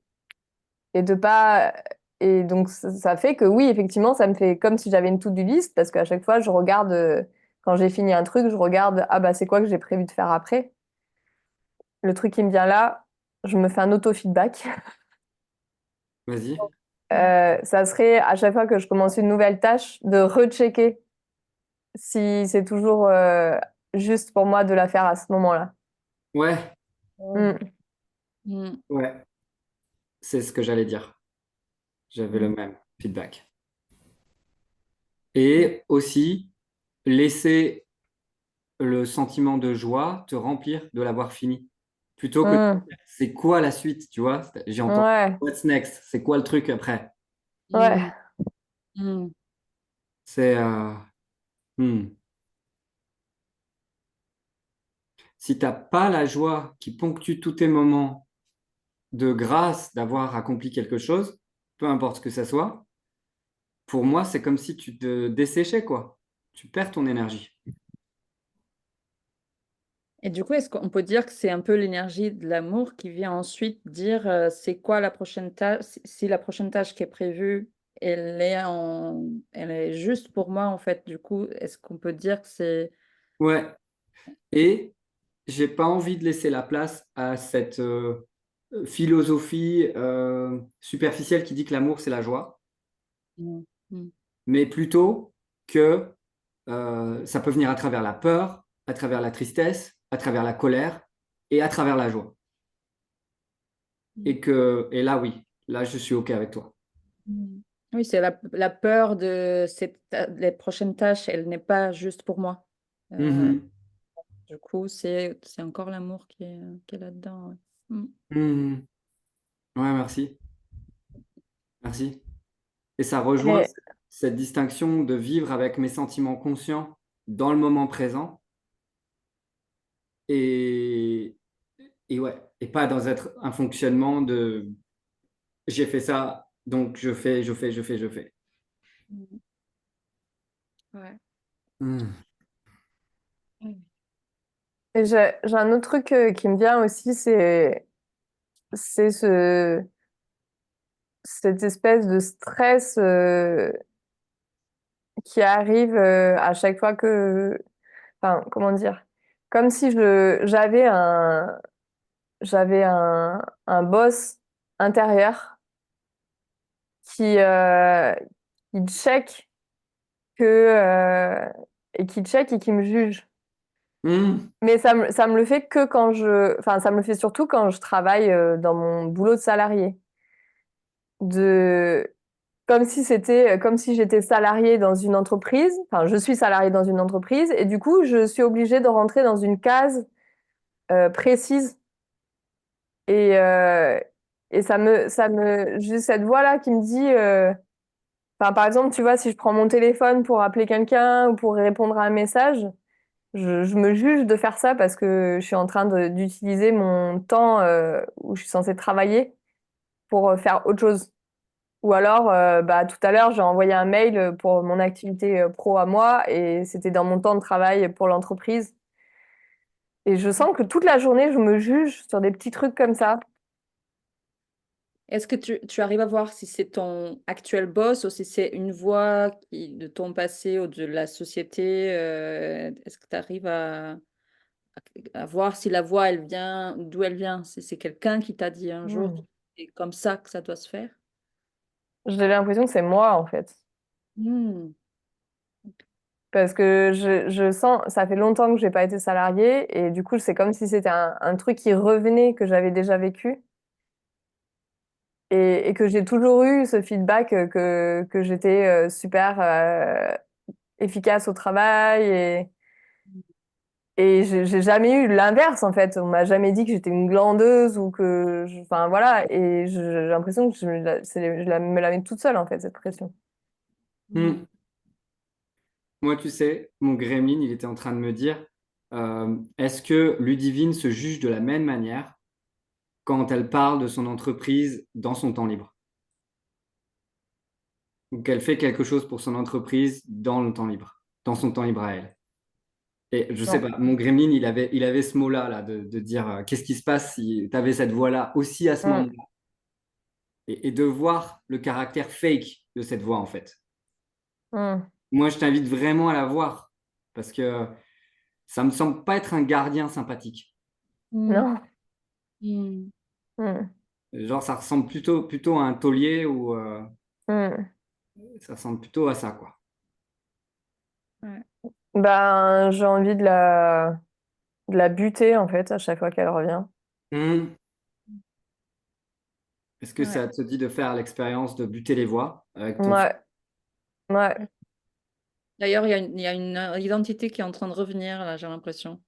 et de pas. Et donc, ça fait que oui, effectivement, ça me fait comme si j'avais une to-do list parce qu'à chaque fois, je regarde, quand j'ai fini un truc, je regarde, ah bah, c'est quoi que j'ai prévu de faire après. Le truc qui me vient là, je me fais un auto-feedback. Vas-y. Ça serait à chaque fois que je commence une nouvelle tâche de rechecker si c'est toujours juste pour moi de la faire à ce moment-là. Ouais, Mm. Mm. ouais. C'est ce que j'allais dire. J'avais le Mm. même feedback. Et aussi, laisser le sentiment de joie te remplir de l'avoir fini. Plutôt que de Mm. dire, c'est quoi la suite, tu vois? J'ai entendu Ouais, What's next? C'est quoi le truc après? Mm. ouais. Mm. C'est hmm. Si t'as pas la joie qui ponctue tous tes moments de grâce d'avoir accompli quelque chose, peu importe ce que ça soit, pour moi, c'est comme si tu te desséchais, quoi. Tu perds ton énergie. Et du coup, est-ce qu'on peut dire que c'est un peu l'énergie de l'amour qui vient ensuite dire c'est quoi la prochaine tâche, si la prochaine tâche qui est prévue, elle est juste pour moi en fait. Du coup, est-ce qu'on peut dire que c'est Ouais. Et j'ai pas envie de laisser la place à cette philosophie superficielle qui dit que l'amour, c'est la joie, Mm. Mm. mais plutôt que ça peut venir à travers la peur, à travers la tristesse, à travers la colère et à travers la joie. Et là, oui, là, je suis OK avec toi. Mm. Oui, c'est la peur de les prochaines tâches, elle n'est pas juste pour moi. Euh, Mhm. du coup, c'est encore l'amour qui est là-dedans. Ouais. Mm. Mhm. Ouais, merci. Merci. Et ça rejoint Et, cette distinction de vivre avec mes sentiments conscients dans le moment présent et, et ouais, et pas dans être un fonctionnement de j'ai fait ça, donc je fais. Mm. Ouais. Hmm. et j'ai un autre truc qui me vient aussi, c'est cette espèce de stress qui arrive à chaque fois enfin, comment dire, comme si j'avais un boss intérieur qui check et qui me juge. Mais ça me le fait que quand enfin, ça me le fait surtout quand je travaille dans mon boulot de salarié. Comme si j'étais salariée dans une entreprise. Enfin, je suis salariée dans une entreprise et du coup, je suis obligée de rentrer dans une case précise. Et, euh, et j'ai cette voix-là qui me dit, enfin, par exemple, tu vois, si je prends mon téléphone pour appeler quelqu'un ou pour répondre à un message, je me juge de faire ça parce que je suis en train d'utiliser mon temps où je suis censée travailler pour faire autre chose. Ou alors, bah, tout à l'heure, j'ai envoyé un mail pour mon activité pro à moi et c'était dans mon temps de travail pour l'entreprise. Et je sens que toute la journée, je me juge sur des petits trucs comme ça. Est-ce que tu arrives à voir si c'est ton actuel boss ou si c'est une voix de ton passé ou de la société? Est-ce que tu arrives à voir si la voix, elle vient, d'où elle vient? Si c'est quelqu'un qui t'a dit un jour, c'est comme ça que ça doit se faire? J'ai l'impression que c'est moi, en fait. Hmm. Parce que je sens, ça fait longtemps que j'ai pas été salariée et du coup, c'est comme si c'était un truc qui revenait que j'avais déjà vécu et que j'ai toujours eu ce feedback que j'étais super efficace au travail et j'ai jamais eu l'inverse en fait. On m'a jamais dit que j'étais une glandeuse ou enfin voilà. Et j'ai l'impression que me la mets toute seule en fait cette pression. Moi, tu sais, mon gremlin, il était en train de me dire, est-ce que Ludivine se juge de la même manière quand elle parle de son entreprise dans son temps libre? Ou qu'elle fait quelque chose pour son entreprise dans le temps libre, dans son temps libre à elle? Et je sais Non. pas, mon gremlin, il avait ce mot-là, là, de dire, qu'est-ce qui se passe si tu avais cette voix-là aussi à ce Mm. moment-là? Et de voir le caractère fake de cette voix, en fait. Mm. Moi, je t'invite vraiment à la voir parce que ça me semble pas être un gardien sympathique. Non. Hmm. Mm. Genre, ça ressemble plutôt à un taulier ou Mm. ça ressemble plutôt à ça, quoi. Ouais. Ben, j'ai envie de la buter en fait à chaque fois qu'elle revient. Est-ce que Ouais. ça te dit de faire l'expérience de buter les voix avec ton... Ouais, ouais. D'ailleurs, il y a une identité qui est en train de revenir, là, j'ai l'impression.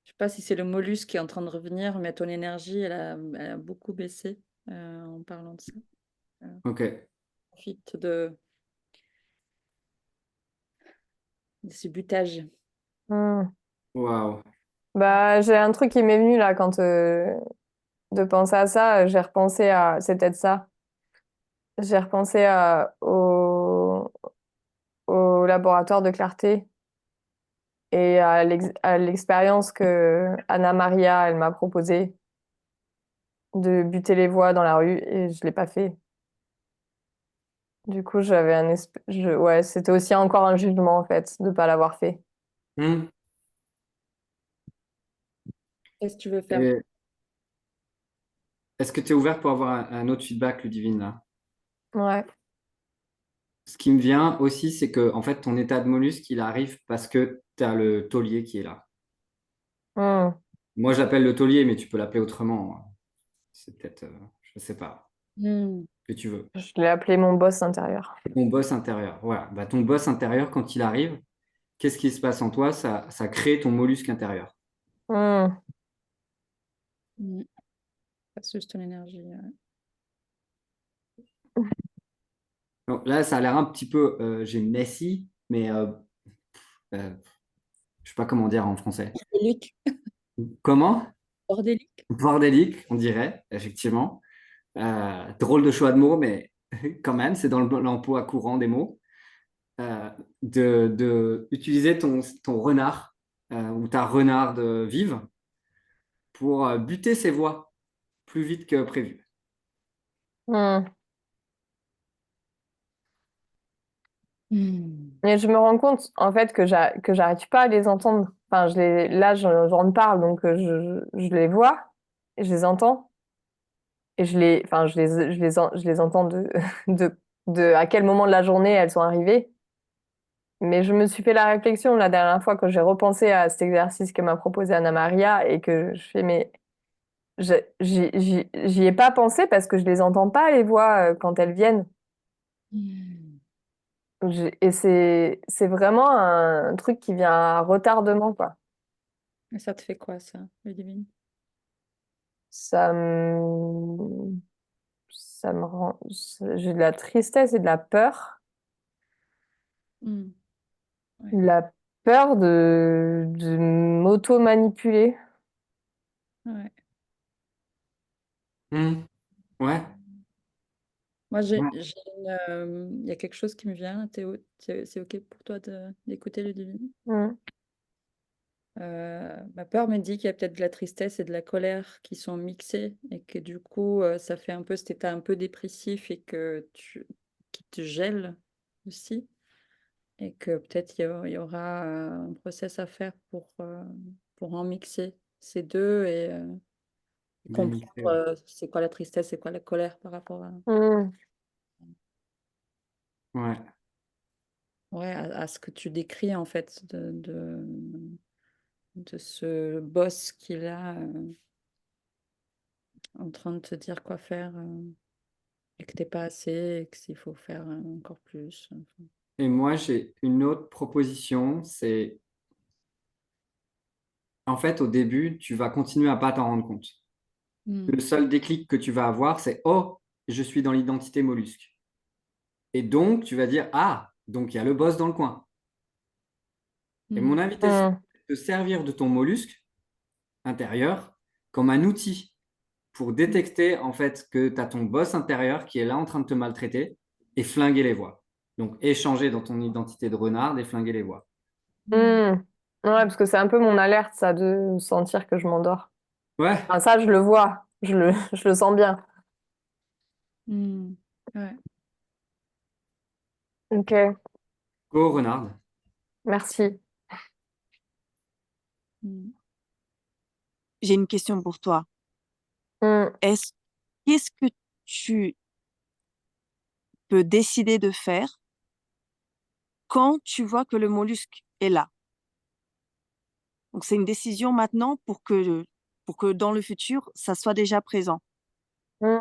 Je sais pas si c'est le mollusque qui est en train de revenir, mais ton énergie, elle a beaucoup baissé en parlant de ça. Ok. Profite de ce butage. Mm. Waouh. Bah, j'ai un truc qui m'est venu là quand de penser à ça, j'ai repensé à, c'est peut-être ça. J'ai repensé au laboratoire de clarté et à l'expérience que Anna Maria, elle m'a proposé de buter les voix dans la rue et je l'ai pas fait. Du coup, ouais, c'était aussi encore un jugement en fait de pas l'avoir fait. Qu'est-ce que tu veux faire? Et est-ce que tu es ouvert pour avoir un autre feedback, Ludivine, là? Ouais. Ce qui me vient aussi, c'est que en fait, ton état de mollusque, il arrive parce que tu as le taulier qui est là. Mm. Moi, j'appelle le taulier, mais tu peux l'appeler autrement. C'est peut-être, je sais pas, Hmm. ce que tu veux. Je l'ai appelé mon boss intérieur. Ton boss intérieur. Voilà. Bah, ton boss intérieur, quand il arrive, qu'est-ce qui se passe en toi? Ça crée ton mollusque intérieur. Mm. Hmm. Pas juste ton énergie. Donc là, ça a l'air un petit peu, j'ai messy, mais euh, je sais pas comment dire en français. Bordélique. Comment? Bordélique. Bordélique, on dirait, effectivement. Drôle de choix de mots, mais quand même, c'est dans l'emploi courant des mots. De utiliser ton renard ou ta renarde vive pour buter ses voix plus vite que prévu. Mm. Hmm. Mais je me rends compte en fait que j'arrive pas à les entendre. Enfin, là, j'en parle, donc je les vois et je les entends. Et enfin, je les entends de à quel moment de la journée elles sont arrivées. Mais je me suis fait la réflexion la dernière fois quand j'ai repensé à cet exercice que m'a proposé Anna Maria et que je fais, mais j'y ai pas pensé parce que je les entends pas, les voix, quand elles viennent. Et c'est vraiment un truc qui vient à retardement, quoi. Et ça te fait quoi, ça, Ludivine? Ça me, ça me rend, j'ai de la tristesse et de la peur. Mm. Ouais. La peur de m'auto-manipuler. Ouais. Ouais. Moi, Ouais. il y a quelque chose qui me vient. Théo, c'est OK pour toi d'écouter Ludivine? Mm. Ma peur me dit qu'il y a peut-être de la tristesse et de la colère qui sont mixées et que du coup, ça fait un peu cet état un peu dépressif et qui te gèle aussi. Et que peut-être il y aura un process à faire pour en mixer ces deux et Les comprendre mixer, ouais. c'est quoi la tristesse, c'est quoi la colère par rapport Mm. Ouais. ouais, à ce que tu décris en fait de ce boss qu'il a en train de te dire quoi faire et que t'es pas assez et que s'il faut faire encore plus. Enfin. Et moi, j'ai une autre proposition, c'est en fait, au début, tu vas continuer à pas t'en rendre compte. Le Mm. seul déclic que tu vas avoir, c'est oh, je suis dans l'identité mollusque. Et donc, tu vas dire ah, donc il y a le boss dans le coin. Et mon Mm. invitation, Mm. c'est de te servir de ton mollusque intérieur comme un outil pour détecter en fait que tu as ton boss intérieur qui est là en train de te maltraiter et flinguer les voix. Donc, échanger dans ton identité de renard et flinguer les voix. Mm. Ouais, parce que c'est un peu mon alerte, ça, de sentir que je m'endors. Ouais, Enfin, ça, je le vois, je le sens bien. Mm. Ouais. Ok, go renard. merci. Mm. J'ai une question pour toi. Mm. Qu'est-ce que tu peux décider de faire quand tu vois que le mollusque est là? Donc, c'est une décision maintenant pour que dans le futur, ça soit déjà présent. Mm.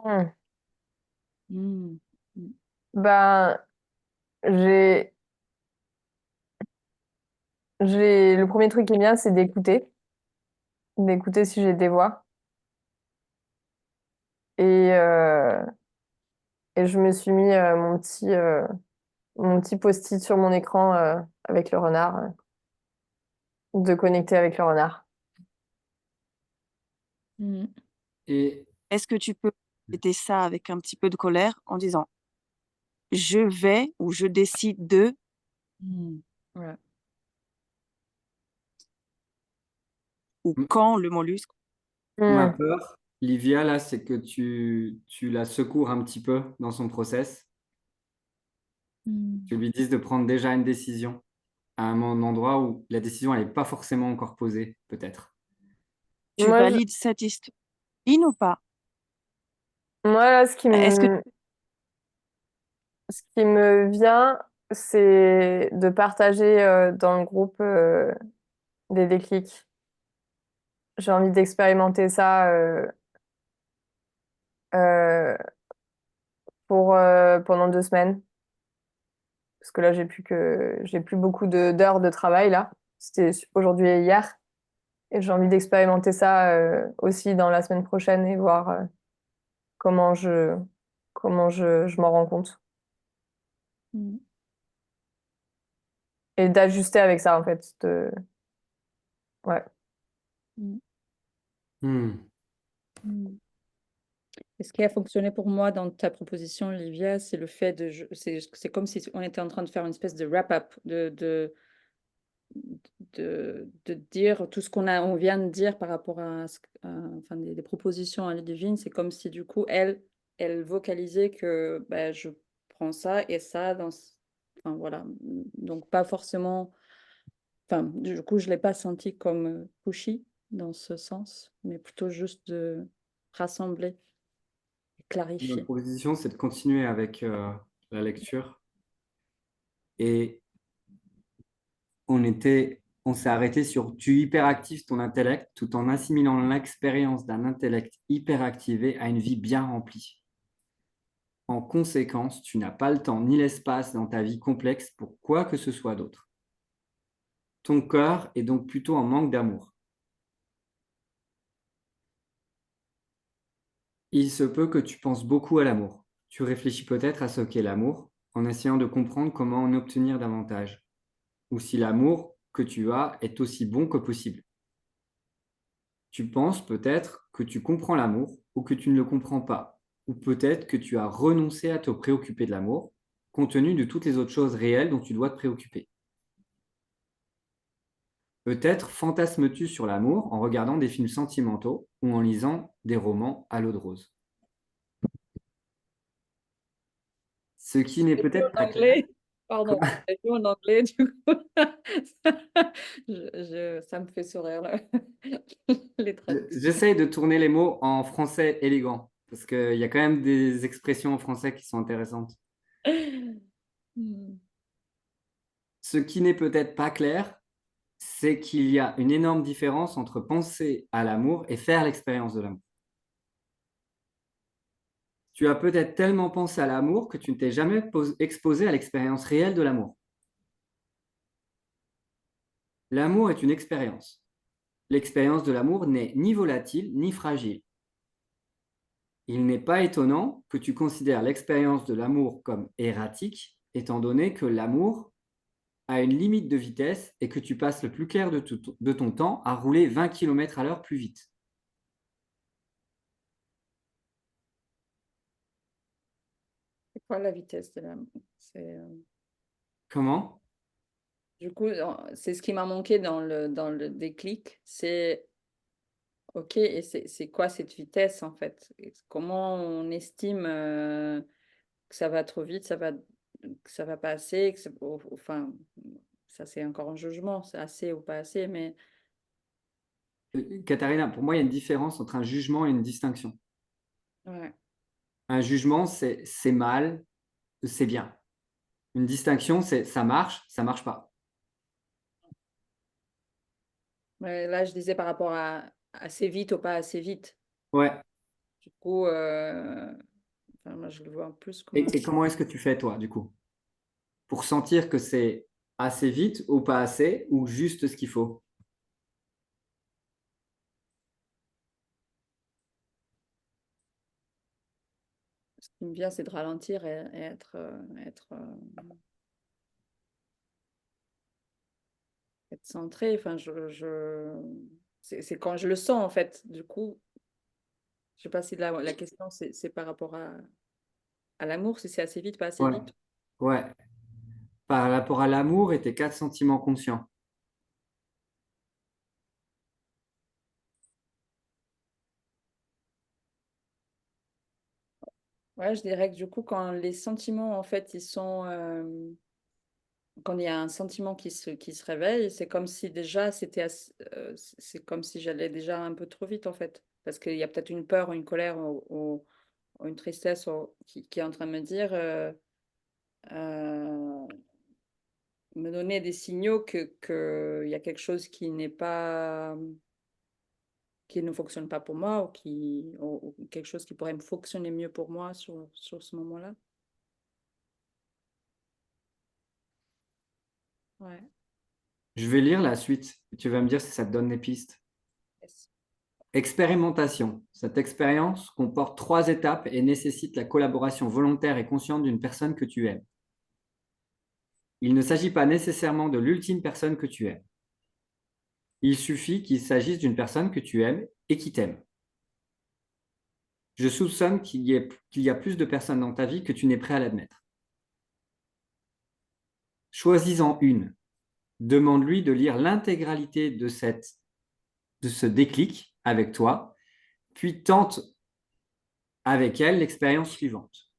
Mm. Mm. Ben, j'ai, le premier truc qui me vient, c'est d'écouter si j'ai des voix. Et, euh, et je me suis mis mon petit post-it sur mon écran avec le renard, de connecter avec le renard. Mm. Et Est-ce que tu peux répéter ça avec un petit peu de colère en disant je vais ou je décide de Mm. Ouais. ou quand le mollusque? ma Mm. peur, Livia, là, c'est que tu la secours un petit peu dans son process. Mm. Tu lui dises de prendre déjà une décision à un endroit où la décision n'est pas forcément encore posée, peut-être. Tu Moi, valides cette histoire ou pas? moi là, Est-ce que ce qui me vient, c'est de partager dans le groupe des déclics. J'ai envie d'expérimenter ça euh, pendant 2 semaines. Parce que là, j'ai plus beaucoup d'heures de travail là. C'était aujourd'hui et hier. Et j'ai envie d'expérimenter ça aussi dans la semaine prochaine et voir comment je m'en rends compte. Mm. Et d'ajuster avec ça, en fait. Ouais. Mm. Hmm. Mm. Et ce qui a fonctionné pour moi dans ta proposition, Olivia, c'est le fait c'est comme si on était en train de faire une espèce de wrap-up, de dire tout ce on vient de dire par rapport enfin, des propositions à Ludivine. C'est comme si du coup, elle vocalisait que bah, je prends ça et ça enfin voilà. Donc pas forcément, enfin du coup, je l'ai pas senti comme pushy dans ce sens, mais plutôt juste de rassembler. clarifier. Notre proposition, c'est de continuer avec la lecture. Et on s'est arrêté sur tu hyperactives ton intellect tout en assimilant l'expérience d'un intellect hyperactivé à une vie bien remplie. En conséquence, tu n'as pas le temps ni l'espace dans ta vie complexe pour quoi que ce soit d'autre. Ton cœur est donc plutôt en manque d'amour. Il se peut que tu penses beaucoup à l'amour. Tu réfléchis peut-être à ce qu'est l'amour en essayant de comprendre comment en obtenir davantage, ou si l'amour que tu as est aussi bon que possible. Tu penses peut-être que tu comprends l'amour ou que tu ne le comprends pas, ou peut-être que tu as renoncé à te préoccuper de l'amour, compte tenu de toutes les autres choses réelles dont tu dois te préoccuper. Peut-être fantasmes-tu sur l'amour en regardant des films sentimentaux ou en lisant des romans à l'eau de rose. Ce qui n'est peut-être En pas clair. anglais, pardon, j'ai lu en anglais, du coup, ça me fait sourire, là. Les traductions. J'essaye de tourner les mots en français élégant, parce qu'il y a quand même des expressions en français qui sont intéressantes. Hmm. Ce qui n'est peut-être pas clair, c'est qu'il y a une énorme différence entre penser à l'amour et faire l'expérience de l'amour. Tu as peut-être tellement pensé à l'amour que tu ne t'es jamais exposé à l'expérience réelle de l'amour. L'amour est une expérience. L'expérience de l'amour n'est ni volatile ni fragile. Il n'est pas étonnant que tu considères l'expérience de l'amour comme erratique, étant donné que l'amour a une limite de vitesse et que tu passes le plus clair de ton temps à rouler 20 km à l'heure plus vite. C'est quoi la vitesse de l'amour? Comment? Du coup, c'est ce qui m'a manqué dans le déclic, c'est OK, et c'est quoi cette vitesse en fait? Comment on estime que ça va trop vite, que ça va pas assez, enfin, ça c'est encore un jugement, c'est assez ou pas assez, mais Katharina, pour moi, il y a une différence entre un jugement et une distinction. ouais. Un jugement, c'est mal, c'est bien. Une distinction, c'est ça marche pas. Ouais, là, je disais par rapport à assez vite ou pas assez vite. Ouais. Du coup, enfin, moi je le vois en plus comme Et comment est-ce que tu fais, toi, du coup? Pour sentir que c'est assez vite ou pas assez, ou juste ce qu'il faut? ce qui me vient, c'est de ralentir et être centré. Enfin, c'est quand je le sens en fait. Du coup, je sais pas si la question c'est par rapport à l'amour, si c'est assez vite, pas assez Ouais. vite. Ouais. Par rapport à l'amour et tes 4 sentiments conscients. Ouais, je dirais que du coup, quand les sentiments en fait, quand il y a un sentiment qui se réveille, c'est comme si déjà c'est comme si j'allais déjà un peu trop vite en fait. Parce qu'il y a peut-être une peur, une colère ou une tristesse qui est en train de me dire, euh, me donner des signaux que il y a quelque chose qui ne fonctionne pas pour moi ou quelque chose qui pourrait me fonctionner mieux pour moi sur ce moment-là. Ouais. Je vais lire la suite. Tu vas me dire si ça te donne des pistes. Yes. Expérimentation. Cette expérience comporte 3 étapes et nécessite la collaboration volontaire et consciente d'une personne que tu aimes. Il ne s'agit pas nécessairement de l'ultime personne que tu aimes. Il suffit qu'il s'agisse d'une personne que tu aimes et qui t'aime. Je soupçonne qu'il y a plus de personnes dans ta vie que tu n'es prêt à l'admettre. Choisis-en une. Demande-lui de lire l'intégralité de ce déclic avec toi, puis tente avec elle l'expérience suivante.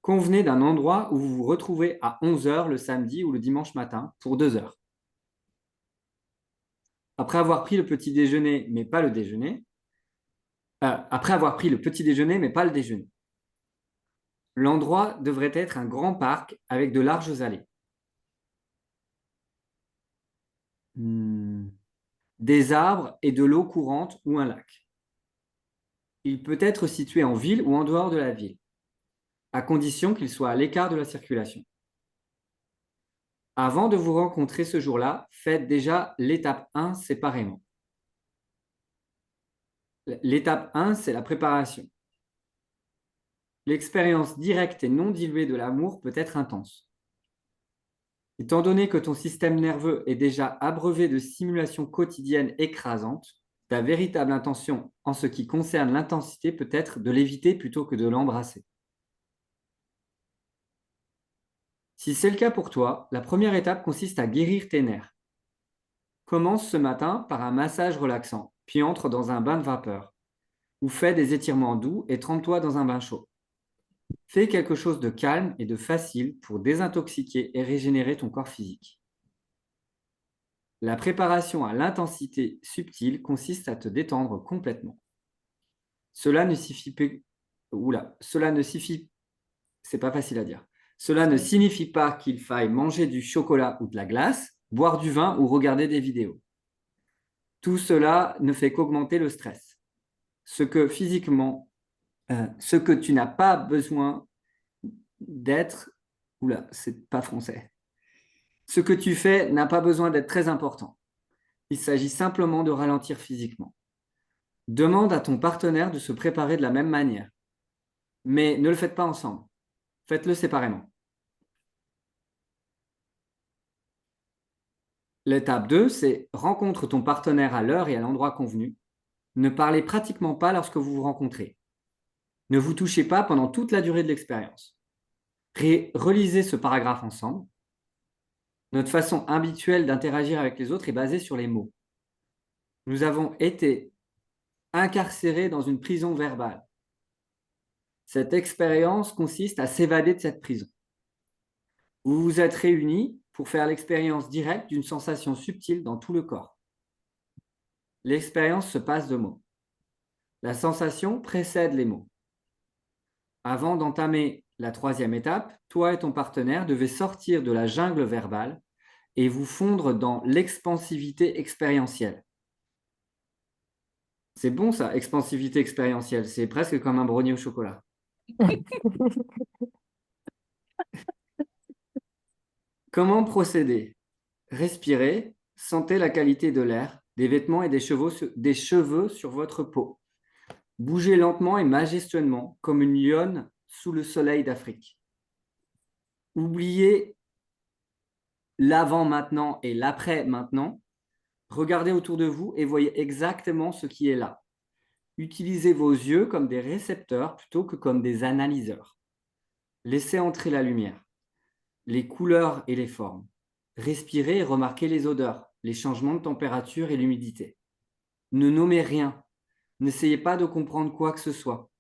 Convenez d'un endroit où vous vous retrouvez à 11 heures le samedi ou le dimanche matin pour 2 heures. Après avoir pris le petit déjeuner, mais pas le déjeuner, après avoir pris le petit déjeuner, mais pas le déjeuner. L'endroit devrait être un grand parc avec de larges allées. Des arbres et de l'eau courante ou un lac. Il peut être situé en ville ou en dehors de la ville, à condition qu'il soit à l'écart de la circulation. Avant de vous rencontrer ce jour-là, faites déjà l'étape 1 séparément. L'étape 1, c'est la préparation. L'expérience directe et non diluée de l'amour peut être intense. Étant donné que ton système nerveux est déjà abreuvé de stimulations quotidiennes écrasantes, ta véritable intention en ce qui concerne l'intensité peut être de l'éviter plutôt que de l'embrasser. Si c'est le cas pour toi, la première étape consiste à guérir tes nerfs. Commence ce matin par un massage relaxant, puis entre dans un bain de vapeur, ou fais des étirements doux et trempe-toi dans un bain chaud. Fais quelque chose de calme et de facile pour désintoxiquer et régénérer ton corps physique. La préparation à l'intensité subtile consiste à te détendre complètement. Cela ne signifie c'est pas facile à dire. Cela ne signifie pas qu'il faille manger du chocolat ou de la glace, boire du vin ou regarder des vidéos. Tout cela ne fait qu'augmenter le stress. Ce que tu n'as pas besoin d'être, c'est pas français. Ce que tu fais n'a pas besoin d'être très important. Il s'agit simplement de ralentir physiquement. Demande à ton partenaire de se préparer de la même manière. Mais ne le faites pas ensemble. Faites-le séparément. L'étape 2, c'est rencontre ton partenaire à l'heure et à l'endroit convenu. Ne parlez pratiquement pas lorsque vous vous rencontrez. Ne vous touchez pas pendant toute la durée de l'expérience. Relisez ce paragraphe ensemble. Notre façon habituelle d'interagir avec les autres est basée sur les mots. Nous avons été incarcérés dans une prison verbale. Cette expérience consiste à s'évader de cette prison. Vous vous êtes réunis pour faire l'expérience directe d'une sensation subtile dans tout le corps. L'expérience se passe de mots. La sensation précède les mots. Avant d'entamer la troisième étape, toi et ton partenaire devez sortir de la jungle verbale et vous fondre dans l'expansivité expérientielle. C'est bon ça, expansivité expérientielle. C'est presque comme un brownie au chocolat. Comment procéder? Respirez, sentez la qualité de l'air, des vêtements et des cheveux sur votre peau. Bougez lentement et majestueusement comme une lionne sous le soleil d'Afrique. Oubliez l'avant maintenant et l'après maintenant. Regardez autour de vous et voyez exactement ce qui est là. Utilisez vos yeux comme des récepteurs plutôt que comme des analyseurs. Laissez entrer la lumière, les couleurs et les formes. Respirez et remarquez les odeurs, les changements de température et l'humidité. Ne nommez rien. N'essayez pas de comprendre quoi que ce soit.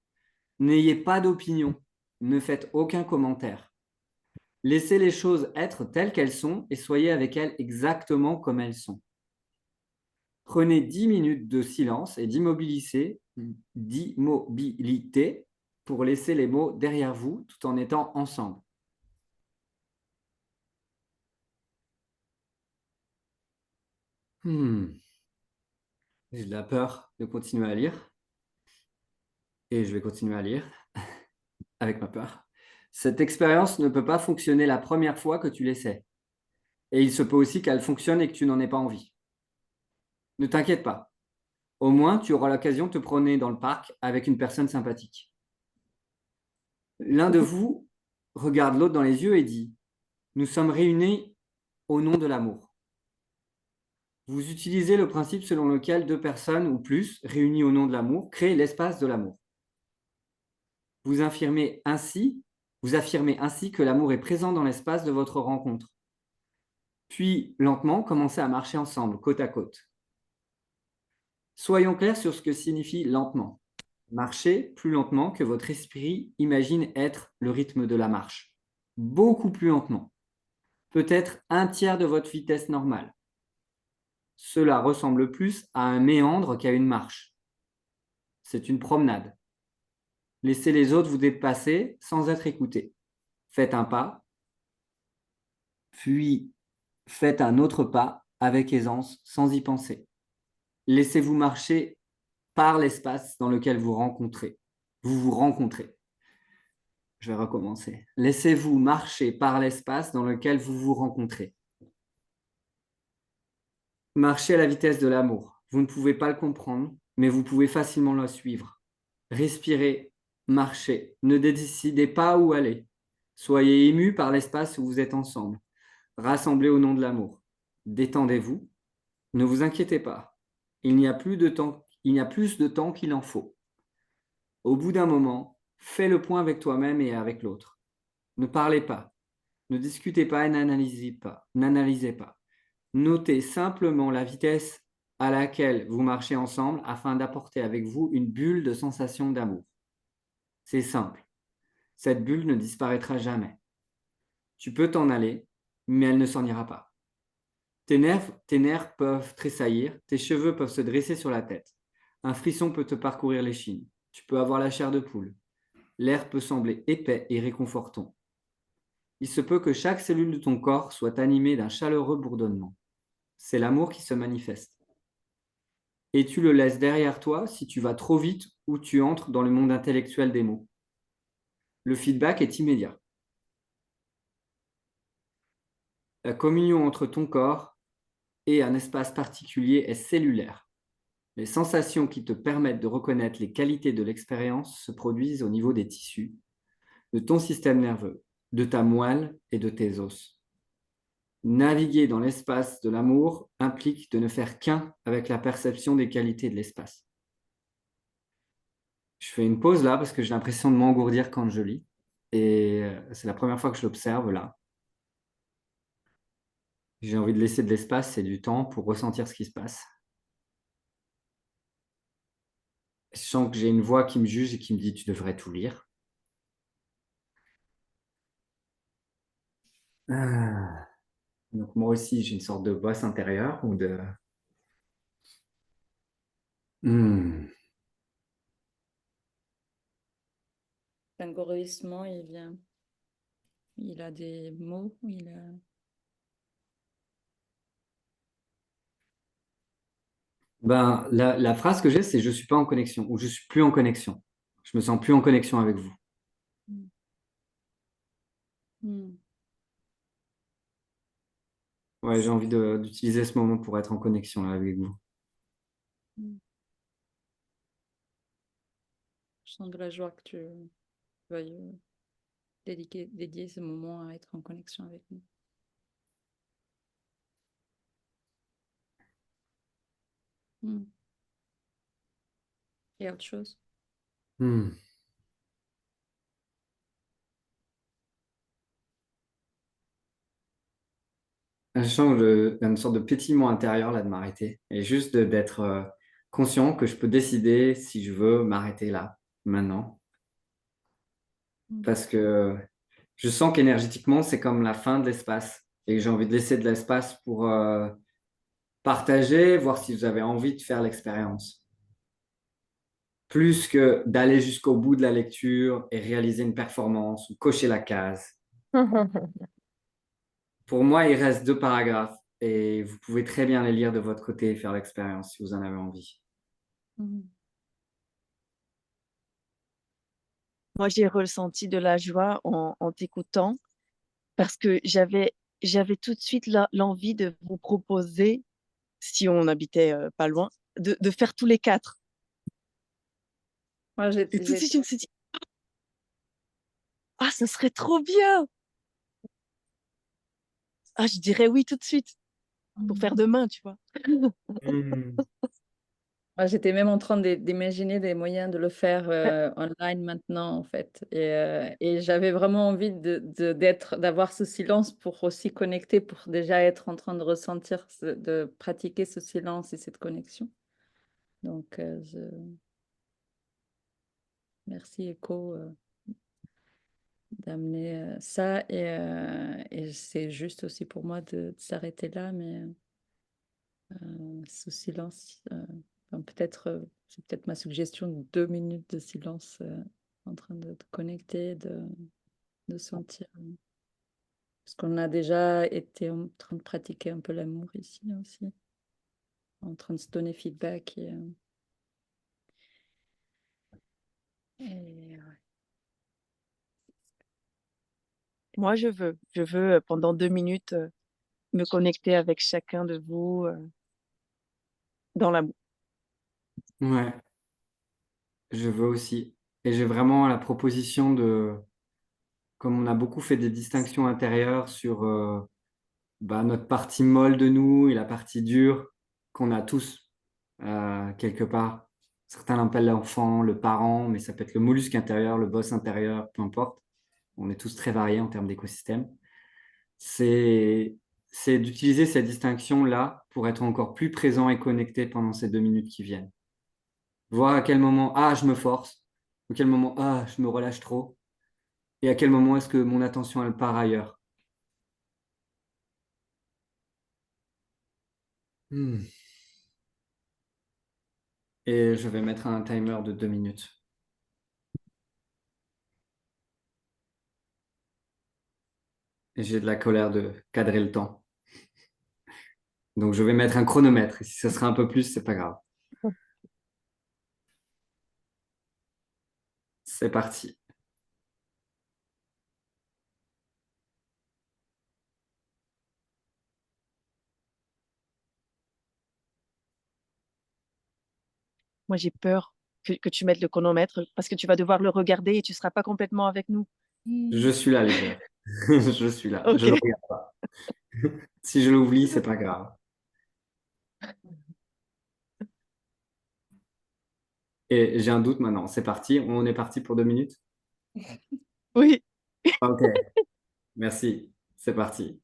N'ayez pas d'opinion. Ne faites aucun commentaire. Laissez les choses être telles qu'elles sont et soyez avec elles exactement comme elles sont. Prenez 10 minutes de silence et d'immobilité pour laisser les mots derrière vous tout en étant ensemble. J'ai de la peur de continuer à lire. Et je vais continuer à lire avec ma peur. Cette expérience ne peut pas fonctionner la première fois que tu l'essaies. Et il se peut aussi qu'elle fonctionne et que tu n'en aies pas envie. Ne t'inquiète pas. Au moins, tu auras l'occasion de te promener dans le parc avec une personne sympathique. L'un de vous regarde l'autre dans les yeux et dit « Nous sommes réunis au nom de l'amour ». Vous utilisez le principe selon lequel deux personnes ou plus, réunies au nom de l'amour, créent l'espace de l'amour. Vous affirmez ainsi que l'amour est présent dans l'espace de votre rencontre. Puis, lentement, commencez à marcher ensemble, côte à côte. Soyons clairs sur ce que signifie lentement. Marchez plus lentement que votre esprit imagine être le rythme de la marche. Beaucoup plus lentement. Peut-être un tiers de votre vitesse normale. Cela ressemble plus à un méandre qu'à une marche. c'est une promenade. Laissez les autres vous dépasser sans être écoutés. Faites un pas, puis faites un autre pas avec aisance, sans y penser. Laissez-vous marcher par l'espace dans lequel vous rencontrez. Vous vous rencontrez. Je vais recommencer. Laissez-vous marcher par l'espace dans lequel vous vous rencontrez. Marchez à la vitesse de l'amour. Vous ne pouvez pas le comprendre, mais vous pouvez facilement le suivre. Respirez, marchez. Ne décidez pas où aller. Soyez ému par l'espace où vous êtes ensemble. Rassemblez au nom de l'amour. Détendez-vous. Ne vous inquiétez pas. Il n'y a plus de temps qu'il en faut. Au bout d'un moment, fais le point avec toi-même et avec l'autre. Ne parlez pas. Ne discutez pas et n'analysez pas. N'analysez pas. Notez simplement la vitesse à laquelle vous marchez ensemble afin d'apporter avec vous une bulle de sensation d'amour. C'est simple. Cette bulle ne disparaîtra jamais. Tu peux t'en aller, mais elle ne s'en ira pas. Tes nerfs peuvent tressaillir, tes cheveux peuvent se dresser sur la tête. Un frisson peut te parcourir l'échine. Tu peux avoir la chair de poule. L'air peut sembler épais et réconfortant. Il se peut que chaque cellule de ton corps soit animée d'un chaleureux bourdonnement. C'est l'amour qui se manifeste. Et tu le laisses derrière toi si tu vas trop vite ou tu entres dans le monde intellectuel des mots. Le feedback est immédiat. La communion entre ton corps et un espace particulier est cellulaire. Les sensations qui te permettent de reconnaître les qualités de l'expérience se produisent au niveau des tissus, de ton système nerveux, de ta moelle et de tes os. Naviguer dans l'espace de l'amour implique de ne faire qu'un avec la perception des qualités de l'espace. Je fais une pause là parce que j'ai l'impression de m'engourdir quand je lis. Et c'est la première fois que je l'observe là. J'ai envie de laisser de l'espace et du temps pour ressentir ce qui se passe. Je sens que j'ai une voix qui me juge et qui me dit tu devrais tout lire. Ah. Donc moi aussi j'ai une sorte de bosse intérieure ou de... L'engourdissement, il vient. Il a des mots, Ben, la phrase que j'ai, c'est je suis pas en connexion ou je suis plus en connexion. Je me sens plus en connexion avec vous. Ouais, j'ai envie d'utiliser ce moment pour être en connexion là, avec vous. Je sens de la joie que tu veuilles dédier ce moment à être en connexion avec nous. Et autre chose? Hmm. Je sens une sorte de pétillement intérieur là de m'arrêter et juste d'être conscient que je peux décider si je veux m'arrêter là, maintenant. Parce que je sens qu'énergétiquement, c'est comme la fin de l'espace et que j'ai envie de laisser de l'espace pour partager, voir si vous avez envie de faire l'expérience. Plus que d'aller jusqu'au bout de la lecture et réaliser une performance ou cocher la case. Pour moi, il reste 2 paragraphes et vous pouvez très bien les lire de votre côté et faire l'expérience si vous en avez envie. Moi, j'ai ressenti de la joie en t'écoutant parce que j'avais tout de suite l'envie de vous proposer, si on habitait pas loin, de faire tous les 4. Moi, Et tout de suite, je me suis dit, ah, ce serait trop bien. Ah, je dirais oui tout de suite pour faire demain, tu vois. Moi, j'étais même en train d'imaginer des moyens de le faire online maintenant, en fait. Et j'avais vraiment envie d'avoir ce silence pour aussi connecter, pour déjà être en train de ressentir, de pratiquer ce silence et cette connexion. Donc, merci Echo d'amener ça. Et c'est juste aussi pour moi de s'arrêter là, mais ce silence enfin, peut-être, c'est peut-être ma suggestion, 2 minutes de silence en train de te connecter, de sentir. Parce qu'on a déjà été en train de pratiquer un peu l'amour ici aussi, en train de se donner feedback. Et ouais. Moi, je veux pendant 2 minutes me connecter avec chacun de vous dans l'amour. Ouais, je veux aussi. Et j'ai vraiment la proposition de, comme on a beaucoup fait des distinctions intérieures sur notre partie molle de nous et la partie dure qu'on a tous quelque part. Certains l'appellent l'enfant, le parent, mais ça peut être le mollusque intérieur, le boss intérieur, peu importe. On est tous très variés en termes d'écosystème. C'est, c'est d'utiliser cette distinction-là pour être encore plus présent et connecté pendant ces 2 minutes qui viennent. Voir à quel moment, je me force, à quel moment, je me relâche trop, et à quel moment est-ce que mon attention, elle part ailleurs. Hmm. Et je vais mettre un timer de 2 minutes. Et j'ai de la colère de cadrer le temps. Donc je vais mettre un chronomètre. Et si ça sera un peu plus, c'est pas grave. C'est parti. Moi, j'ai peur que tu mettes le chronomètre parce que tu vas devoir le regarder et tu seras pas complètement avec nous. Je suis là, les gars. Je suis là. Je Ok. le regarde pas. Si je l'oublie, c'est pas grave. Et j'ai un doute maintenant. C'est parti. On est parti pour 2 minutes. Oui. Ok. Merci. C'est parti.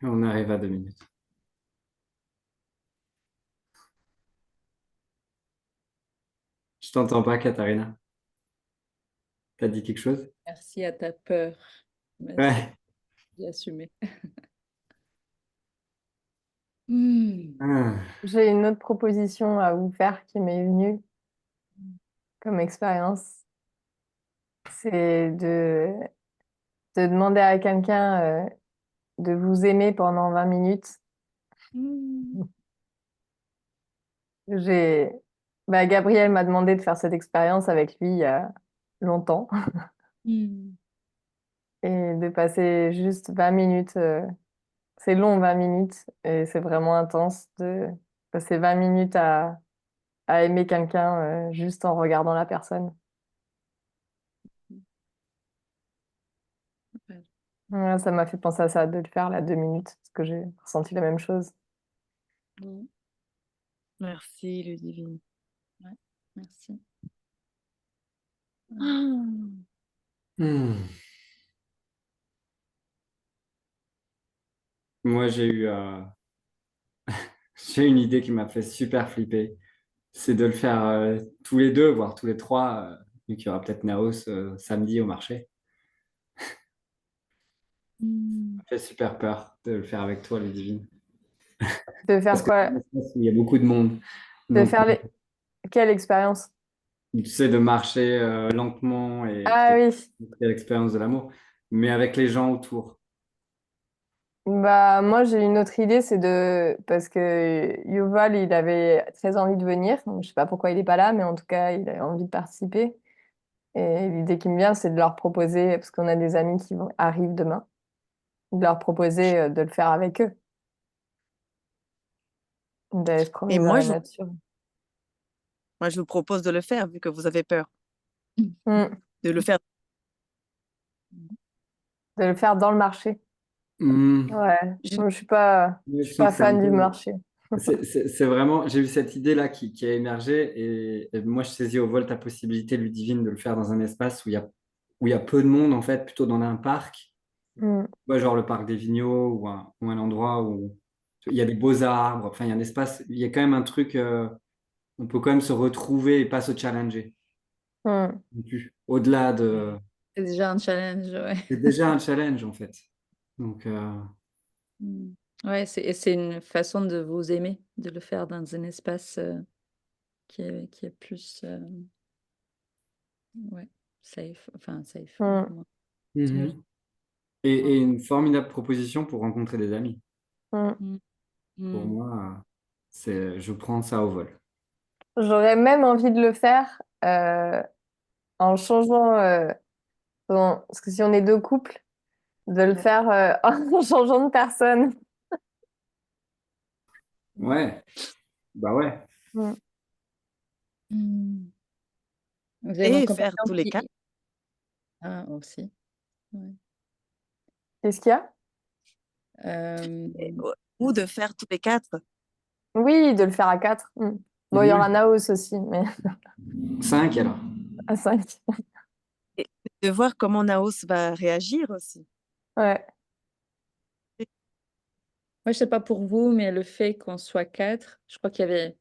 On arrive à 2 minutes. Je t'entends pas, Katharina. T'as dit quelque chose? Merci à ta peur. Merci, Ouais. j'ai assumé. Hmm. J'ai une autre proposition à vous faire qui m'est venue comme expérience. C'est de demander à quelqu'un de vous aimer pendant 20 minutes. Hmm. J'ai... Bah, Gabriel m'a demandé de faire cette expérience avec lui il y a longtemps Hmm. et de passer juste 20 minutes. C'est long, 20 minutes, et c'est vraiment intense de passer 20 minutes à aimer quelqu'un juste en regardant la personne. Ouais. Ouais, ça m'a fait penser à ça, de le faire là, 2 minutes, parce que j'ai ressenti la même chose. Hmm. Merci, Ludivine. Ouais, merci. Ah. Hmm. Moi, j'ai une idée qui m'a fait super flipper. C'est de le faire tous les deux, voire tous les trois, vu qu'il y aura peut-être Naos samedi au marché. Hmm. Ça fait super peur de le faire avec toi, Ludivine. De Parce faire que c'est quoi? un espace où il y a beaucoup de monde. De Donc, faire les... Quelle expérience? tu sais, de marcher lentement et Ah peut-être oui, créer l'expérience de l'amour, mais avec les gens autour. bah moi j'ai une autre idée, c'est de... Parce que Yuval, il avait très envie de venir, donc, je sais pas pourquoi il est pas là, mais en tout cas, il a envie de participer. Et l'idée qui me vient, c'est de leur proposer, parce qu'on a des amis arrivent demain, de leur proposer de le faire avec eux, d'aller se Et promener dans la nature. moi, je vous propose de le faire, vu que vous avez peur Mm. de le faire. De le faire dans le marché. Hmm. Ouais, Je- moi, je Ouais, suis je sens pas que c'est un fan du peu. marché. C'est vraiment. J'ai eu cette idée-là qui a émergé et moi, je saisis au vol ta possibilité, Ludivine, de le faire dans un espace où il y a peu de monde, en fait, plutôt dans un parc. Mm. Ouais, genre le parc des Vigneaux ou un endroit où il y a des beaux arbres. Enfin, il y a un espace. Il y a quand même un truc. On peut quand même se retrouver et pas se challenger Mm. non plus. Au-delà de. C'est déjà un challenge, ouais. C'est déjà un challenge, en fait. Donc. Hmm. Ouais, et c'est une façon de vous aimer, de le faire dans un espace qui est plus ouais, safe, enfin safe. Mm. Dirais-je. Mhm. Et une formidable proposition pour rencontrer des amis. Mm. Hmm. Pour Hmm. moi, je prends ça au vol. J'aurais même envie de le faire en changeant, parce que si on est deux couples, de le faire en changeant de personne. Ouais, bah ouais. Mm. Hmm. Vous avez mon Et faire compagnon tous les qui... quatre. Ah, aussi. Ouais. Qu'est-ce qu'il y a? Euh, Ou de faire tous les quatre. Oui, de le faire à 4. Mm. Bon, il y aura Mhm. Naos aussi, mais 5 alors. à 5. Et de voir comment Naos va réagir aussi. Ouais. moi, je sais pas pour vous, mais le fait qu'on soit quatre, je crois qu'il y avait...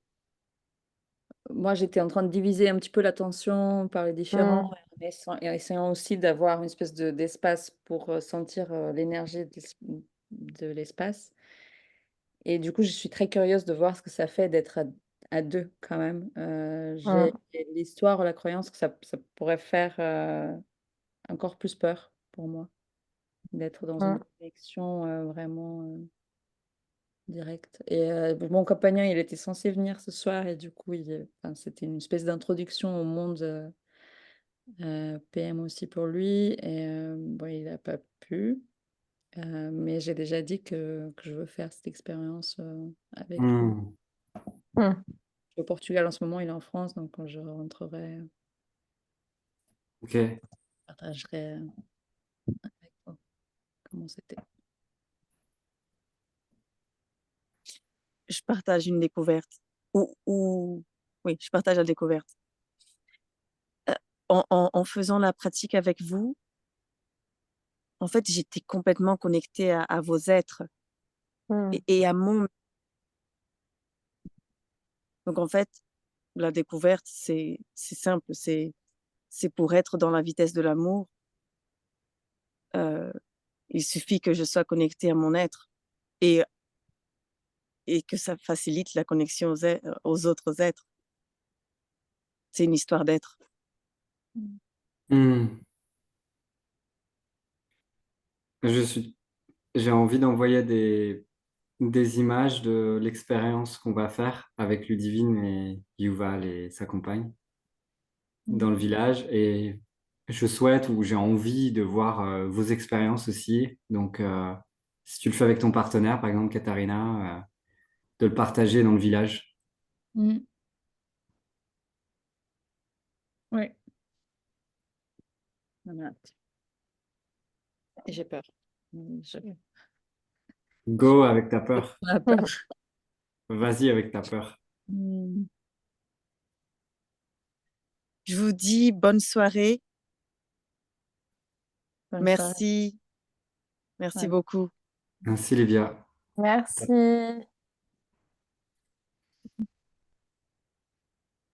Moi, j'étais en train de diviser un petit peu l'attention par les différents, Mm. et essayant aussi d'avoir une espèce d'espace pour sentir l'énergie de l'espace. Et du coup, je suis très curieuse de voir ce que ça fait d'être à deux quand même. J'ai Mm. l'histoire, la croyance que ça pourrait faire encore plus peur pour moi, d'être dans une Mm. connexion vraiment directe. Et mon compagnon, il était censé venir ce soir et du coup, enfin, c'était une espèce d'introduction au monde PM aussi pour lui. Et bon, il n'a pas pu. Mais j'ai déjà dit que je veux faire cette expérience avec lui. Hmm. Mm. Je suis au Portugal en ce moment, il est en France, donc quand je rentrerai, Ok. je partagerai avec toi comment c'était. Je partage une découverte. Oui, je partage la découverte. En faisant la pratique avec vous, en fait, j'étais complètement connectée à vos êtres Mm. et à mon. Donc, en fait, la découverte, c'est simple. C'est pour être dans la vitesse de l'amour. euh, il suffit que je sois connectée à mon être et, et que ça facilite la connexion aux autres êtres. C'est une histoire d'être. Mm. Hmm. Je suis, j'ai envie d'envoyer des images de l'expérience qu'on va faire avec Ludivine et Yuval et sa compagne dans le village. Et je souhaite ou j'ai envie de voir vos expériences aussi. Donc, si tu le fais avec ton partenaire, par exemple, Katharina, de le partager dans le village. Mm. Oui. On a hâte. Et j'ai peur. J'ai Go avec ta peur. pas peur. Vas-y avec ta peur. Mm. Je vous dis bonne soirée. Bonne soirée. Merci. Merci Ouais. beaucoup. Merci, Livia. Merci.